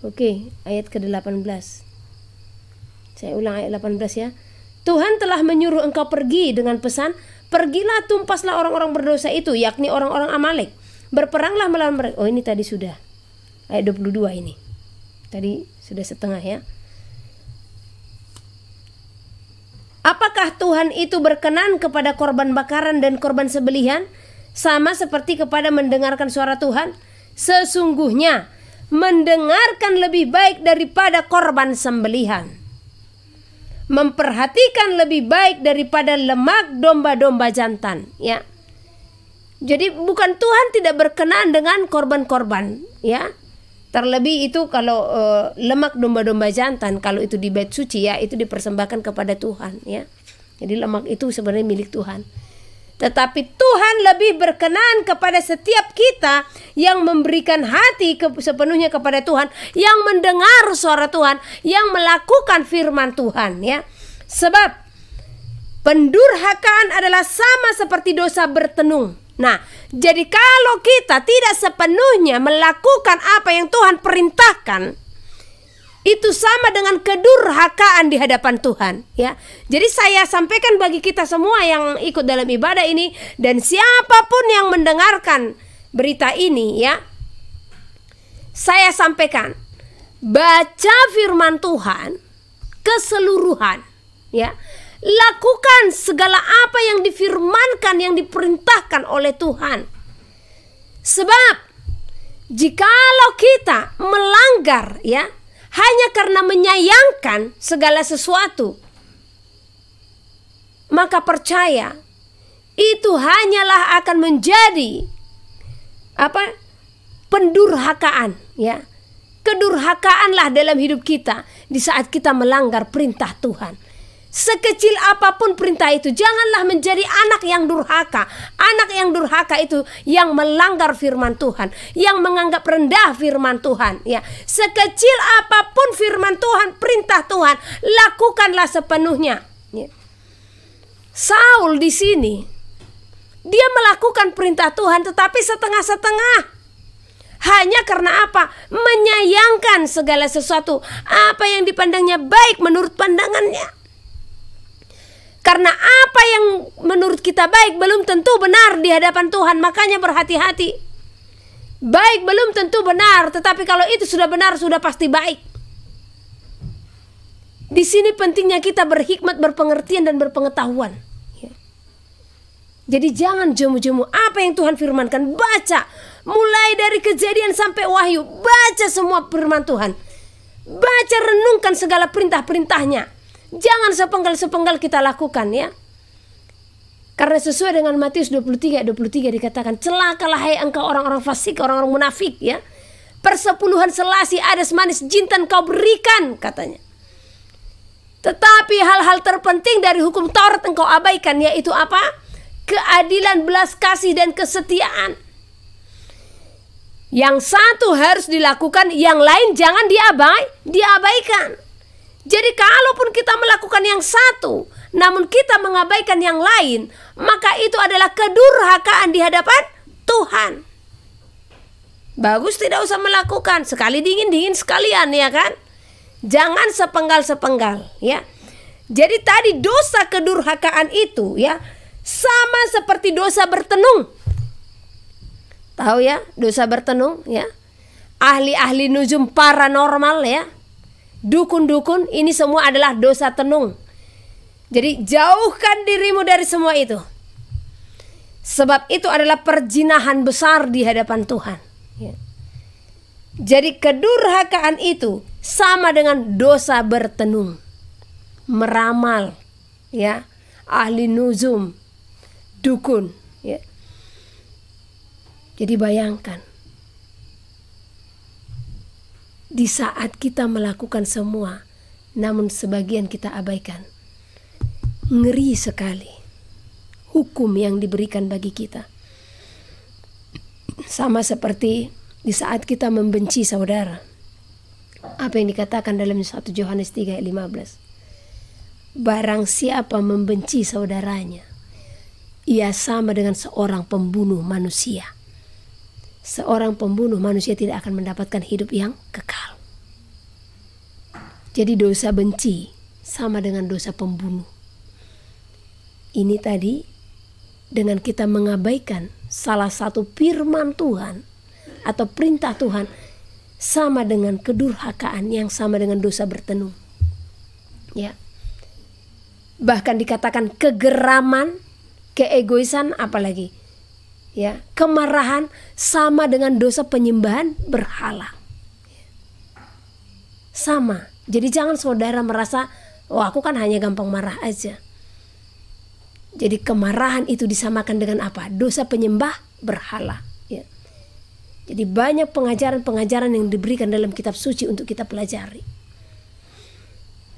Oke, ayat ke-18. Saya ulang ayat 18 ya. Tuhan telah menyuruh engkau pergi dengan pesan, pergilah tumpaslah orang-orang berdosa itu, yakni orang-orang Amalek. Berperanglah melawan mereka. Oh, ini tadi sudah. Ayat 22 ini. Tadi sudah setengah ya. Apakah Tuhan itu berkenan kepada korban bakaran dan korban sembelihan? Sama seperti kepada mendengarkan suara Tuhan? Sesungguhnya mendengarkan lebih baik daripada korban sembelihan, memperhatikan lebih baik daripada lemak domba-domba jantan ya. Jadi bukan Tuhan tidak berkenan dengan korban-korban ya. Terlebih itu kalau lemak domba-domba jantan, kalau itu di bait suci ya, itu dipersembahkan kepada Tuhan ya. Jadi lemak itu sebenarnya milik Tuhan. Tetapi Tuhan lebih berkenan kepada setiap kita yang memberikan hati sepenuhnya kepada Tuhan, yang mendengar suara Tuhan, yang melakukan firman Tuhan ya. Sebab pendurhakaan adalah sama seperti dosa bertenung. Nah, jadi kalau kita tidak sepenuhnya melakukan apa yang Tuhan perintahkan, itu sama dengan kedurhakaan di hadapan Tuhan ya. Jadi saya sampaikan bagi kita semua yang ikut dalam ibadah ini dan siapapun yang mendengarkan berita ini ya, saya sampaikan, baca firman Tuhan keseluruhan ya. Lakukan segala apa yang difirmankan, yang diperintahkan oleh Tuhan. Sebab jikalau kita melanggar ya, hanya karena menyayangkan segala sesuatu, maka percaya itu hanyalah akan menjadi pendurhakaan ya. Kedurhakaanlah dalam hidup kita di saat kita melanggar perintah Tuhan. Sekecil apapun perintah itu, janganlah menjadi anak yang durhaka. Anak yang durhaka itu yang melanggar firman Tuhan, yang menganggap rendah firman Tuhan ya. Sekecil apapun firman Tuhan, perintah Tuhan, lakukanlah sepenuhnya ya. Saul di sini dia melakukan perintah Tuhan tetapi setengah-setengah. Hanya karena apa? Menyayangkan segala sesuatu apa yang dipandangnya baik menurut pandangannya. Karena apa yang menurut kita baik belum tentu benar di hadapan Tuhan. Makanya berhati-hati. Baik belum tentu benar, tetapi kalau itu sudah benar, sudah pasti baik. Di sini pentingnya kita berhikmat, berpengertian dan berpengetahuan ya. Jadi jangan jemu-jemu apa yang Tuhan firmankan. Baca mulai dari Kejadian sampai Wahyu. Baca semua firman Tuhan. Baca, renungkan segala perintah-perintahnya. Jangan sepenggal-sepenggal kita lakukan ya. Karena sesuai dengan Matius 23 dikatakan, celakalah hai engkau orang-orang fasik, orang-orang munafik ya. Persepuluhan selasi, adas manis, jintan kau berikan katanya. Tetapi hal-hal terpenting dari hukum Taurat engkau abaikan, yaitu apa? Keadilan, belas kasih dan kesetiaan. Yang satu harus dilakukan, yang lain jangan diabaikan. Jadi kalaupun kita melakukan yang satu, namun kita mengabaikan yang lain, maka itu adalah kedurhakaan di hadapan Tuhan. Bagus tidak usah melakukan, sekali dingin sekalian ya kan. Jangan sepenggal-sepenggal ya. Jadi tadi dosa kedurhakaan itu ya, sama seperti dosa bertenung. Tahu ya, dosa bertenung ya. Ahli-ahli nujum paranormal ya, dukun-dukun, ini semua adalah dosa tenung. Jadi jauhkan dirimu dari semua itu. Sebab itu adalah perjinahan besar di hadapan Tuhan. Ya. Jadi kedurhakaan itu sama dengan dosa bertenung, meramal, ya, ahli nuzum, dukun. Ya. Jadi bayangkan, di saat kita melakukan semua, namun sebagian kita abaikan. Ngeri sekali hukum yang diberikan bagi kita. Sama seperti di saat kita membenci saudara. Apa yang dikatakan dalam 1 Yohanes 3 ayat 15. Barang siapa membenci saudaranya, ia sama dengan seorang pembunuh manusia. Seorang pembunuh manusia tidak akan mendapatkan hidup yang kekal. Jadi dosa benci sama dengan dosa pembunuh. Ini tadi dengan kita mengabaikan salah satu firman Tuhan atau perintah Tuhan sama dengan kedurhakaan yang sama dengan dosa bertenung. Ya. Bahkan dikatakan kegeraman, keegoisan, apalagi ya, kemarahan sama dengan dosa penyembahan berhala. Sama. Jadi jangan saudara merasa, oh aku kan hanya gampang marah aja. Jadi kemarahan itu disamakan dengan apa? Dosa penyembah berhala. Ya. Jadi banyak pengajaran-pengajaran yang diberikan dalam kitab suci untuk kita pelajari.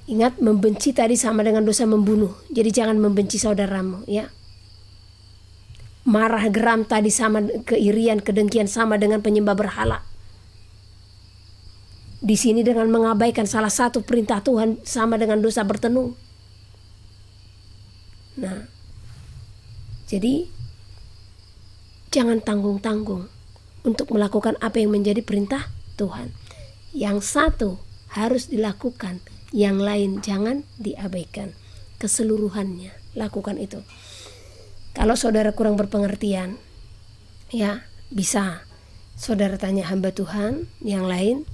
Ingat, membenci tadi sama dengan dosa membunuh. Jadi jangan membenci saudaramu, ya. Marah, geram tadi sama, keirian, kedengkian sama dengan penyembah berhala. Di sini dengan mengabaikan salah satu perintah Tuhan sama dengan dosa bertenung. Nah, jadi jangan tanggung-tanggung untuk melakukan apa yang menjadi perintah Tuhan. Yang satu harus dilakukan, yang lain jangan diabaikan. Keseluruhannya lakukan itu. Kalau saudara kurang berpengertian, ya bisa saudara tanya hamba Tuhan yang lain.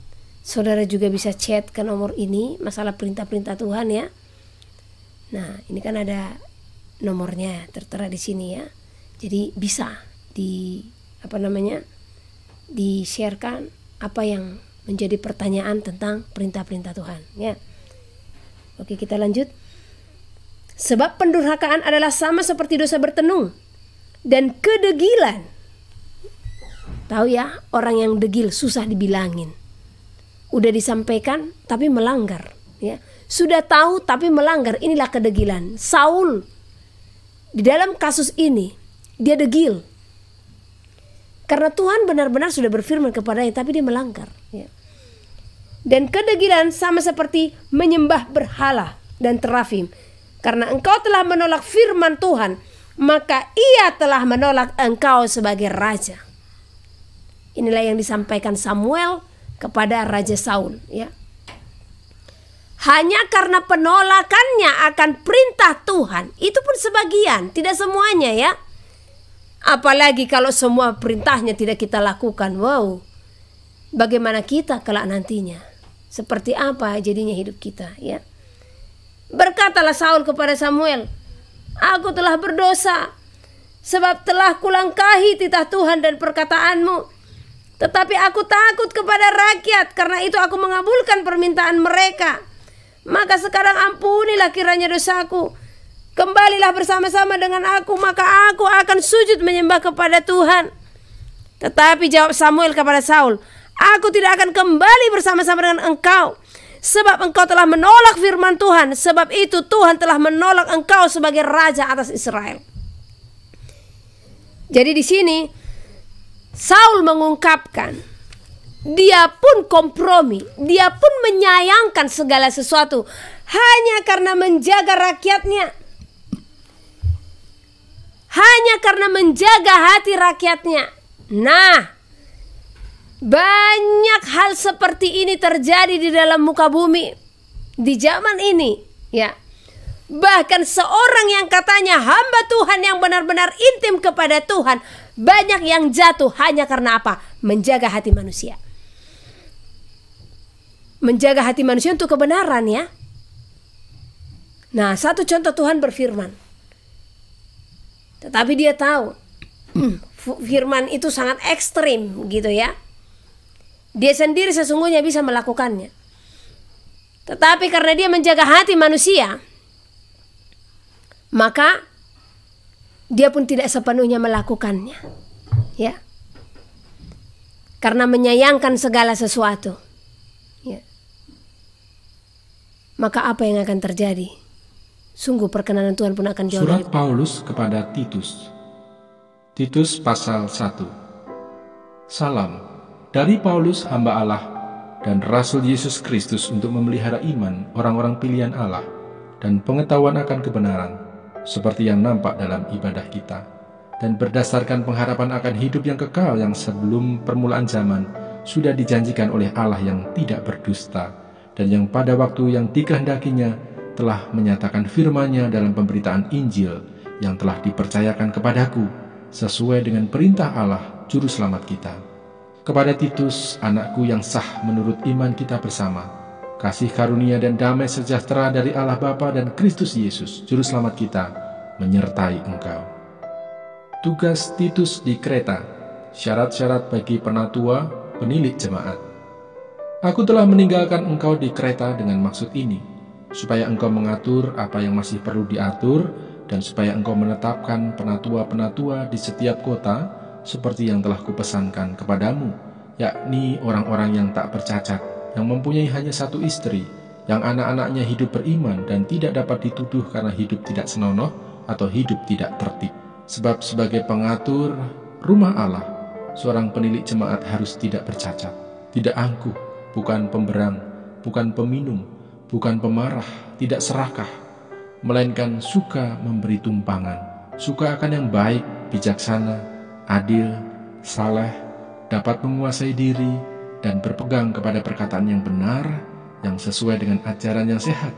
Saudara juga bisa chat ke nomor ini masalah perintah-perintah Tuhan, ya. Nah, ini kan ada nomornya tertera di sini, ya. Jadi bisa di-sharekan apa yang menjadi pertanyaan tentang perintah-perintah Tuhan, ya. Oke, kita lanjut. Sebab pendurhakaan adalah sama seperti dosa bertenung dan kedegilan. Tahu ya, orang yang degil susah dibilangin. Udah disampaikan tapi melanggar, ya. Sudah tahu tapi melanggar, inilah kedegilan. Saul di dalam kasus ini dia degil. Karena Tuhan benar-benar sudah berfirman kepadanya tapi dia melanggar, ya. Dan kedegilan sama seperti menyembah berhala dan terafim. Karena engkau telah menolak firman Tuhan, maka ia telah menolak engkau sebagai raja. Inilah yang disampaikan Samuel kepada Raja Saul, ya. Hanya karena penolakannya akan perintah Tuhan, itu pun sebagian, tidak semuanya, ya. Apalagi kalau semua perintahnya tidak kita lakukan. Wow, bagaimana kita kelak nantinya? Seperti apa jadinya hidup kita, ya. Berkatalah Saul kepada Samuel, aku telah berdosa, sebab telah kulangkahi titah Tuhan dan perkataanmu. Tetapi aku takut kepada rakyat, karena itu aku mengabulkan permintaan mereka. Maka sekarang ampunilah kiranya dosaku. Kembalilah bersama-sama dengan aku, maka aku akan sujud menyembah kepada Tuhan. Tetapi jawab Samuel kepada Saul, aku tidak akan kembali bersama-sama dengan engkau, sebab engkau telah menolak firman Tuhan. Sebab itu Tuhan telah menolak engkau sebagai raja atas Israel. Jadi di sini Saul mengungkapkan, dia pun kompromi, dia pun menyayangkan segala sesuatu hanya karena menjaga rakyatnya, hanya karena menjaga hati rakyatnya. Nah, banyak hal seperti ini terjadi di dalam muka bumi di zaman ini, ya. Bahkan seorang yang katanya hamba Tuhan yang benar-benar intim kepada Tuhan, banyak yang jatuh hanya karena apa? Menjaga hati manusia. Menjaga hati manusia untuk kebenaran, ya. Nah, satu contoh Tuhan berfirman. Tetapi dia tahu firman itu sangat ekstrim gitu ya. Dia sendiri sesungguhnya bisa melakukannya. Tetapi karena dia menjaga hati manusia, maka dia pun tidak sepenuhnya melakukannya. Ya. Karena menyayangkan segala sesuatu. Ya. Maka apa yang akan terjadi? Sungguh perkenanan Tuhan pun akan jauh. Surat Paulus kepada Titus. Titus pasal 1. Salam dari Paulus, hamba Allah dan Rasul Yesus Kristus, untuk memelihara iman orang-orang pilihan Allah dan pengetahuan akan kebenaran, seperti yang nampak dalam ibadah kita, dan berdasarkan pengharapan akan hidup yang kekal yang sebelum permulaan zaman sudah dijanjikan oleh Allah yang tidak berdusta, dan yang pada waktu yang dikehendakinya telah menyatakan firman-Nya dalam pemberitaan Injil yang telah dipercayakan kepadaku sesuai dengan perintah Allah Juru Selamat kita. Kepada Titus, anakku yang sah menurut iman kita bersama, kasih karunia dan damai sejahtera dari Allah Bapa dan Kristus Yesus, Juru Selamat kita, menyertai engkau. Tugas Titus di Kreta, syarat-syarat bagi penatua, penilik jemaat. Aku telah meninggalkan engkau di Kreta dengan maksud ini, supaya engkau mengatur apa yang masih perlu diatur, dan supaya engkau menetapkan penatua-penatua di setiap kota, seperti yang telah kupesankan kepadamu, yakni orang-orang yang tak bercacat, yang mempunyai hanya satu istri, yang anak-anaknya hidup beriman dan tidak dapat dituduh karena hidup tidak senonoh atau hidup tidak tertib. Sebab sebagai pengatur rumah Allah, seorang penilik jemaat harus tidak bercacat, tidak angkuh, bukan pemberang, bukan peminum, bukan pemarah, tidak serakah, melainkan suka memberi tumpangan, suka akan yang baik, bijaksana, adil, saleh, dapat menguasai diri, dan berpegang kepada perkataan yang benar, yang sesuai dengan ajaran yang sehat,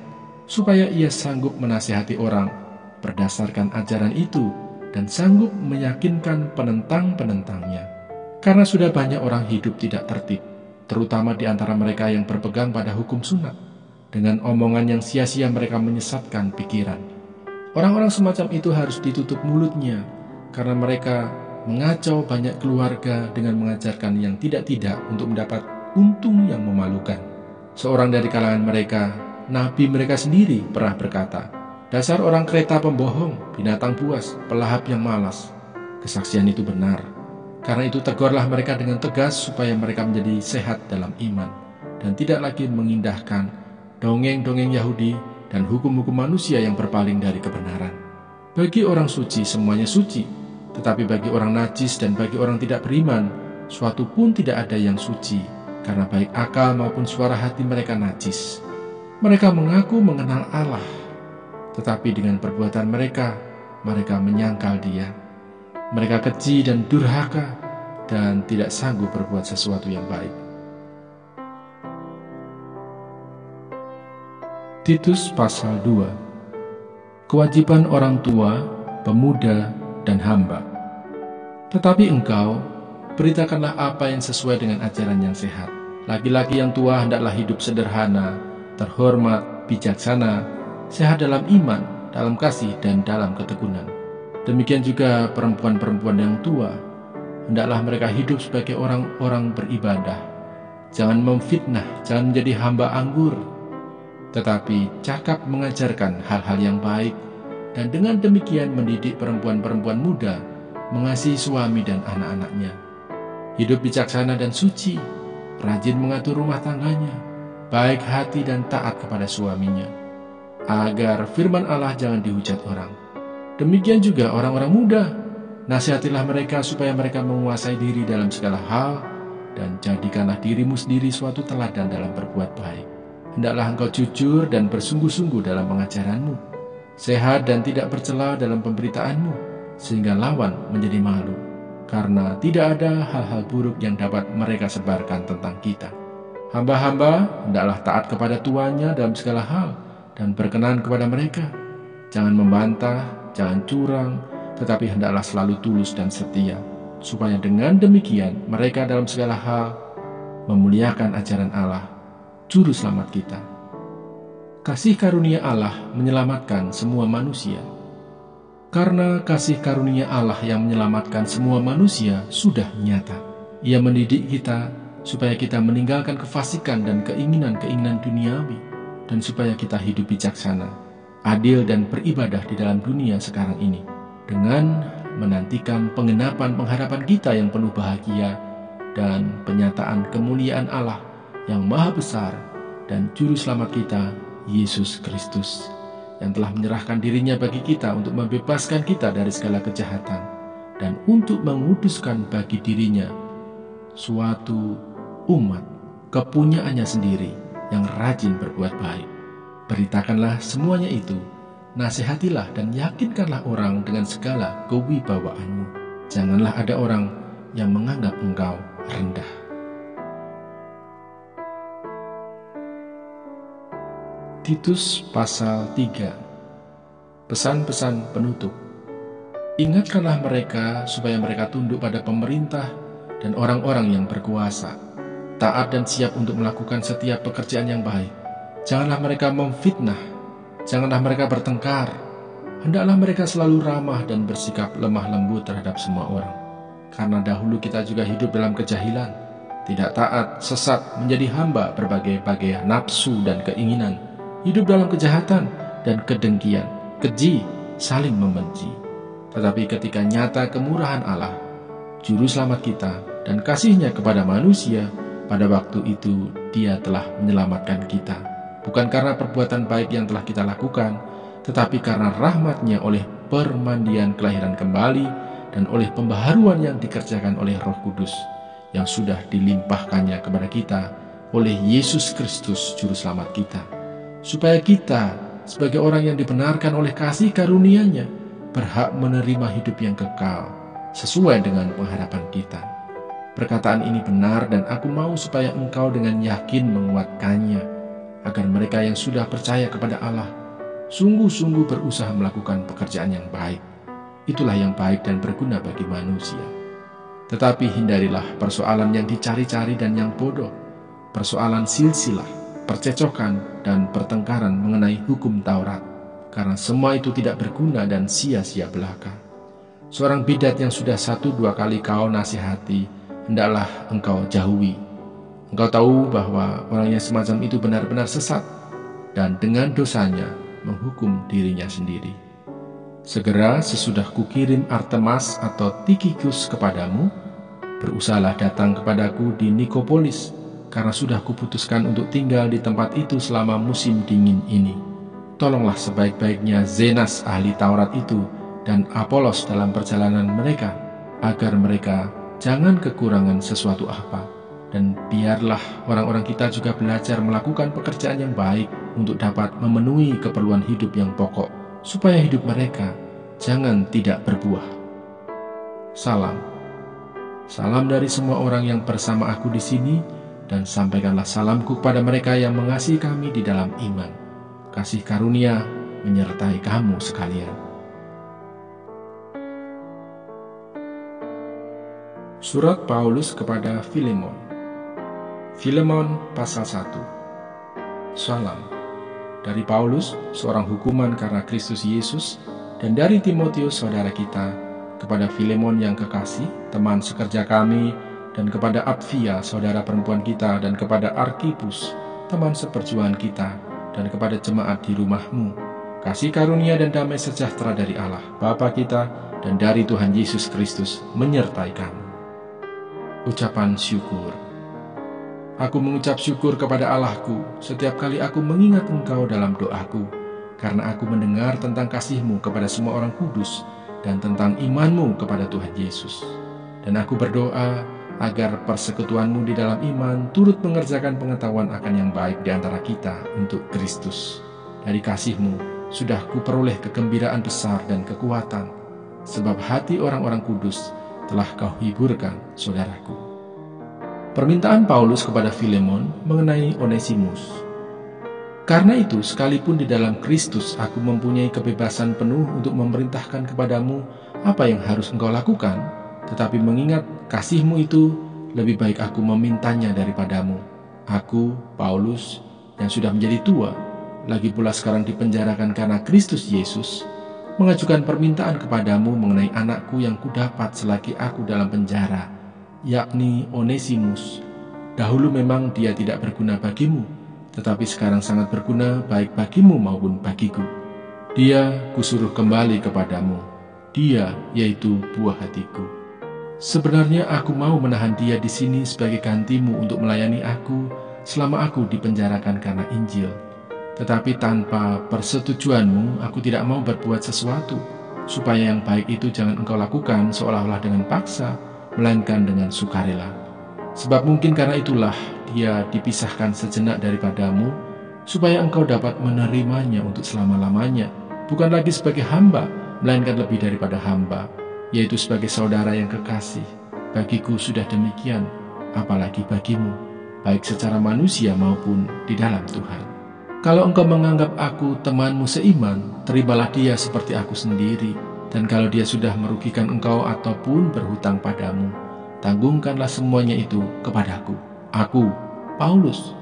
supaya ia sanggup menasihati orang berdasarkan ajaran itu, dan sanggup meyakinkan penentang-penentangnya. Karena sudah banyak orang hidup tidak tertib, terutama di antara mereka yang berpegang pada hukum sunat. Dengan omongan yang sia-sia mereka menyesatkan pikiran. Orang-orang semacam itu harus ditutup mulutnya, karena mereka mengacau banyak keluarga dengan mengajarkan yang tidak-tidak untuk mendapat untung yang memalukan. Seorang dari kalangan mereka, nabi mereka sendiri, pernah berkata, "Dasar orang Kreta pembohong, binatang buas, pelahap yang malas." Kesaksian itu benar. Karena itu tegurlah mereka dengan tegas supaya mereka menjadi sehat dalam iman dan tidak lagi mengindahkan dongeng-dongeng Yahudi dan hukum-hukum manusia yang berpaling dari kebenaran. Bagi orang suci semuanya suci, tetapi bagi orang najis dan bagi orang tidak beriman, suatu pun tidak ada yang suci, karena baik akal maupun suara hati mereka najis. Mereka mengaku mengenal Allah, tetapi dengan perbuatan mereka menyangkal Dia. Mereka keji dan durhaka, dan tidak sanggup berbuat sesuatu yang baik. Titus pasal 2. Kewajiban orang tua, pemuda, dan hamba. Tetapi engkau, beritakanlah apa yang sesuai dengan ajaran yang sehat. Laki-laki yang tua hendaklah hidup sederhana, terhormat, bijaksana, sehat dalam iman, dalam kasih, dan dalam ketekunan. Demikian juga perempuan-perempuan yang tua, hendaklah mereka hidup sebagai orang-orang beribadah. Jangan memfitnah, jangan menjadi hamba anggur, tetapi cakap mengajarkan hal-hal yang baik, dan dengan demikian mendidik perempuan-perempuan muda mengasihi suami dan anak-anaknya. Hidup bijaksana dan suci, rajin mengatur rumah tangganya, baik hati dan taat kepada suaminya, agar firman Allah jangan dihujat orang. Demikian juga orang-orang muda, nasihatilah mereka supaya mereka menguasai diri dalam segala hal, dan jadikanlah dirimu sendiri suatu teladan dalam berbuat baik. Hendaklah engkau jujur dan bersungguh-sungguh dalam pengajaranmu, sehat dan tidak bercela dalam pemberitaanmu, sehingga lawan menjadi malu, karena tidak ada hal-hal buruk yang dapat mereka sebarkan tentang kita. Hamba-hamba hendaklah taat kepada tuannya dalam segala hal, dan berkenan kepada mereka. Jangan membantah, jangan curang, tetapi hendaklah selalu tulus dan setia, supaya dengan demikian mereka dalam segala hal memuliakan ajaran Allah, Juru Selamat kita. kasih karunia Allah menyelamatkan semua manusia. Karena kasih karunia Allah yang menyelamatkan semua manusia sudah nyata. Ia mendidik kita supaya kita meninggalkan kefasikan dan keinginan-keinginan duniawi, dan supaya kita hidup bijaksana, adil dan beribadah di dalam dunia sekarang ini, dengan menantikan pengenapan pengharapan kita yang penuh bahagia dan penyataan kemuliaan Allah yang maha besar dan juru selamat kita, Yesus Kristus, yang telah menyerahkan dirinya bagi kita untuk membebaskan kita dari segala kejahatan dan untuk menguduskan bagi dirinya suatu umat kepunyaannya sendiri yang rajin berbuat baik. Beritakanlah semuanya itu, nasihatilah dan yakinkanlah orang dengan segala kewibawaanmu. Janganlah ada orang yang menganggap engkau rendah. Titus pasal 3. Pesan-pesan penutup. Ingatkanlah mereka supaya mereka tunduk pada pemerintah dan orang-orang yang berkuasa, taat dan siap untuk melakukan setiap pekerjaan yang baik. Janganlah mereka memfitnah, janganlah mereka bertengkar. Hendaklah mereka selalu ramah dan bersikap lemah lembut terhadap semua orang. Karena dahulu kita juga hidup dalam kejahilan, tidak taat, sesat, menjadi hamba berbagai-bagai nafsu dan keinginan, hidup dalam kejahatan dan kedengkian, keji, saling membenci. Tetapi ketika nyata kemurahan Allah, Juru Selamat kita, dan kasih-Nya kepada manusia, pada waktu itu Dia telah menyelamatkan kita. Bukan karena perbuatan baik yang telah kita lakukan, tetapi karena rahmat-Nya oleh permandian kelahiran kembali dan oleh pembaharuan yang dikerjakan oleh Roh Kudus, yang sudah dilimpahkannya kepada kita oleh Yesus Kristus, Juru Selamat kita. Supaya kita, sebagai orang yang dibenarkan oleh kasih karunia-Nya, berhak menerima hidup yang kekal, sesuai dengan pengharapan kita. Perkataan ini benar dan aku mau supaya engkau dengan yakin menguatkannya, agar mereka yang sudah percaya kepada Allah, sungguh-sungguh berusaha melakukan pekerjaan yang baik. Itulah yang baik dan berguna bagi manusia. Tetapi hindarilah persoalan yang dicari-cari dan yang bodoh, persoalan silsilah, percecokan, dan pertengkaran mengenai hukum Taurat, karena semua itu tidak berguna dan sia-sia belaka. Seorang bidat yang sudah 1-2 kali kau nasihati, hendaklah engkau jauhi. Engkau tahu bahwa orang yang semacam itu benar-benar sesat, dan dengan dosanya menghukum dirinya sendiri. Segera sesudah kukirim Artemas atau Tikhikus kepadamu, berusahalah datang kepadaku di Nikopolis, karena sudah kuputuskan untuk tinggal di tempat itu selama musim dingin ini. Tolonglah sebaik-baiknya Zenas ahli Taurat itu dan Apolos dalam perjalanan mereka, agar mereka jangan kekurangan sesuatu apa. Dan biarlah orang-orang kita juga belajar melakukan pekerjaan yang baik untuk dapat memenuhi keperluan hidup yang pokok, supaya hidup mereka jangan tidak berbuah. Salam. Salam dari semua orang yang bersama aku di sini, dan sampaikanlah salamku kepada mereka yang mengasihi kami di dalam iman. Kasih karunia menyertai kamu sekalian. Surat Paulus kepada Filemon. Filemon pasal 1. Salam dari Paulus, seorang hukuman karena Kristus Yesus, dan dari Timotius saudara kita, kepada Filemon yang kekasih, teman sekerja kami, dan kepada Apfia saudara perempuan kita, dan kepada Arkipus, teman seperjuangan kita, dan kepada jemaat di rumahmu. Kasih karunia dan damai sejahtera dari Allah Bapa kita dan dari Tuhan Yesus Kristus menyertai kamu. Ucapan syukur. Aku mengucap syukur kepada Allahku setiap kali aku mengingat engkau dalam doaku, karena aku mendengar tentang kasih-Mu kepada semua orang kudus dan tentang iman-Mu kepada Tuhan Yesus. Dan aku berdoa agar persekutuan-Mu di dalam iman turut mengerjakan pengetahuan akan yang baik di antara kita untuk Kristus. Dari kasih-Mu sudah kuperoleh kegembiraan besar dan kekuatan, sebab hati orang-orang kudus telah Kau hiburkan, saudaraku. Permintaan Paulus kepada Filemon mengenai Onesimus. Karena itu, sekalipun di dalam Kristus aku mempunyai kebebasan penuh untuk memerintahkan kepadamu apa yang harus engkau lakukan, tetapi mengingat kasih-Mu itu, lebih baik aku memintanya daripadamu. Aku, Paulus, yang sudah menjadi tua, lagi pula sekarang dipenjarakan karena Kristus Yesus, mengajukan permintaan kepadamu mengenai anakku yang kudapat selagi aku dalam penjara, yakni Onesimus. Dahulu memang dia tidak berguna bagimu, tetapi sekarang sangat berguna baik bagimu maupun bagiku. Dia kusuruh kembali kepadamu. Dia yaitu buah hatiku. Sebenarnya aku mau menahan dia di sini sebagai gantimu untuk melayani aku selama aku dipenjarakan karena Injil. Tetapi tanpa persetujuanmu, aku tidak mau berbuat sesuatu, supaya yang baik itu jangan engkau lakukan seolah-olah dengan paksa, melainkan dengan sukarela. Sebab mungkin karena itulah dia dipisahkan sejenak daripadamu, supaya engkau dapat menerimanya untuk selama-lamanya, bukan lagi sebagai hamba, melainkan lebih daripada hamba, yaitu sebagai saudara yang kekasih. Bagiku sudah demikian, apalagi bagimu, baik secara manusia maupun di dalam Tuhan. Kalau engkau menganggap aku temanmu seiman, terimalah dia seperti aku sendiri. Dan kalau dia sudah merugikan engkau ataupun berhutang padamu, tanggungkanlah semuanya itu kepadaku. Aku, Paulus,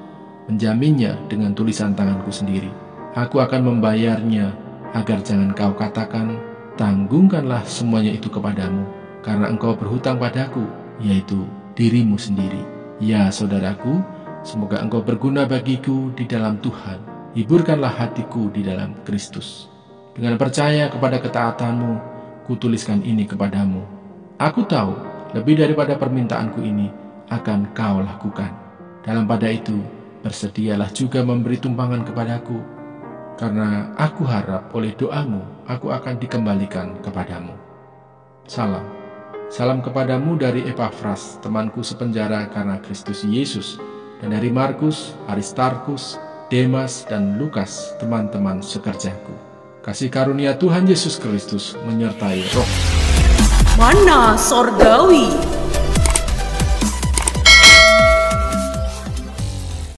menjaminnya dengan tulisan tanganku sendiri. Aku akan membayarnya, agar jangan kau katakan, tanggungkanlah semuanya itu kepadamu, karena engkau berhutang padaku, yaitu dirimu sendiri. Ya saudaraku, semoga engkau berguna bagiku di dalam Tuhan. Hiburkanlah hatiku di dalam Kristus. Dengan percaya kepada ketaatanmu, kutuliskan ini kepadamu. Aku tahu, lebih daripada permintaanku ini akan kau lakukan. Dalam pada itu, bersedialah juga memberi tumpangan kepadaku, karena aku harap oleh doamu, aku akan dikembalikan kepadamu. Salam. Salam kepadamu dari Epafras, temanku sepenjara karena Kristus Yesus, dan dari Markus, Aristarkus, Demas, dan Lukas, teman-teman sekerjaku. Kasih karunia Tuhan Yesus Kristus menyertai roh. Mana Sorgawi.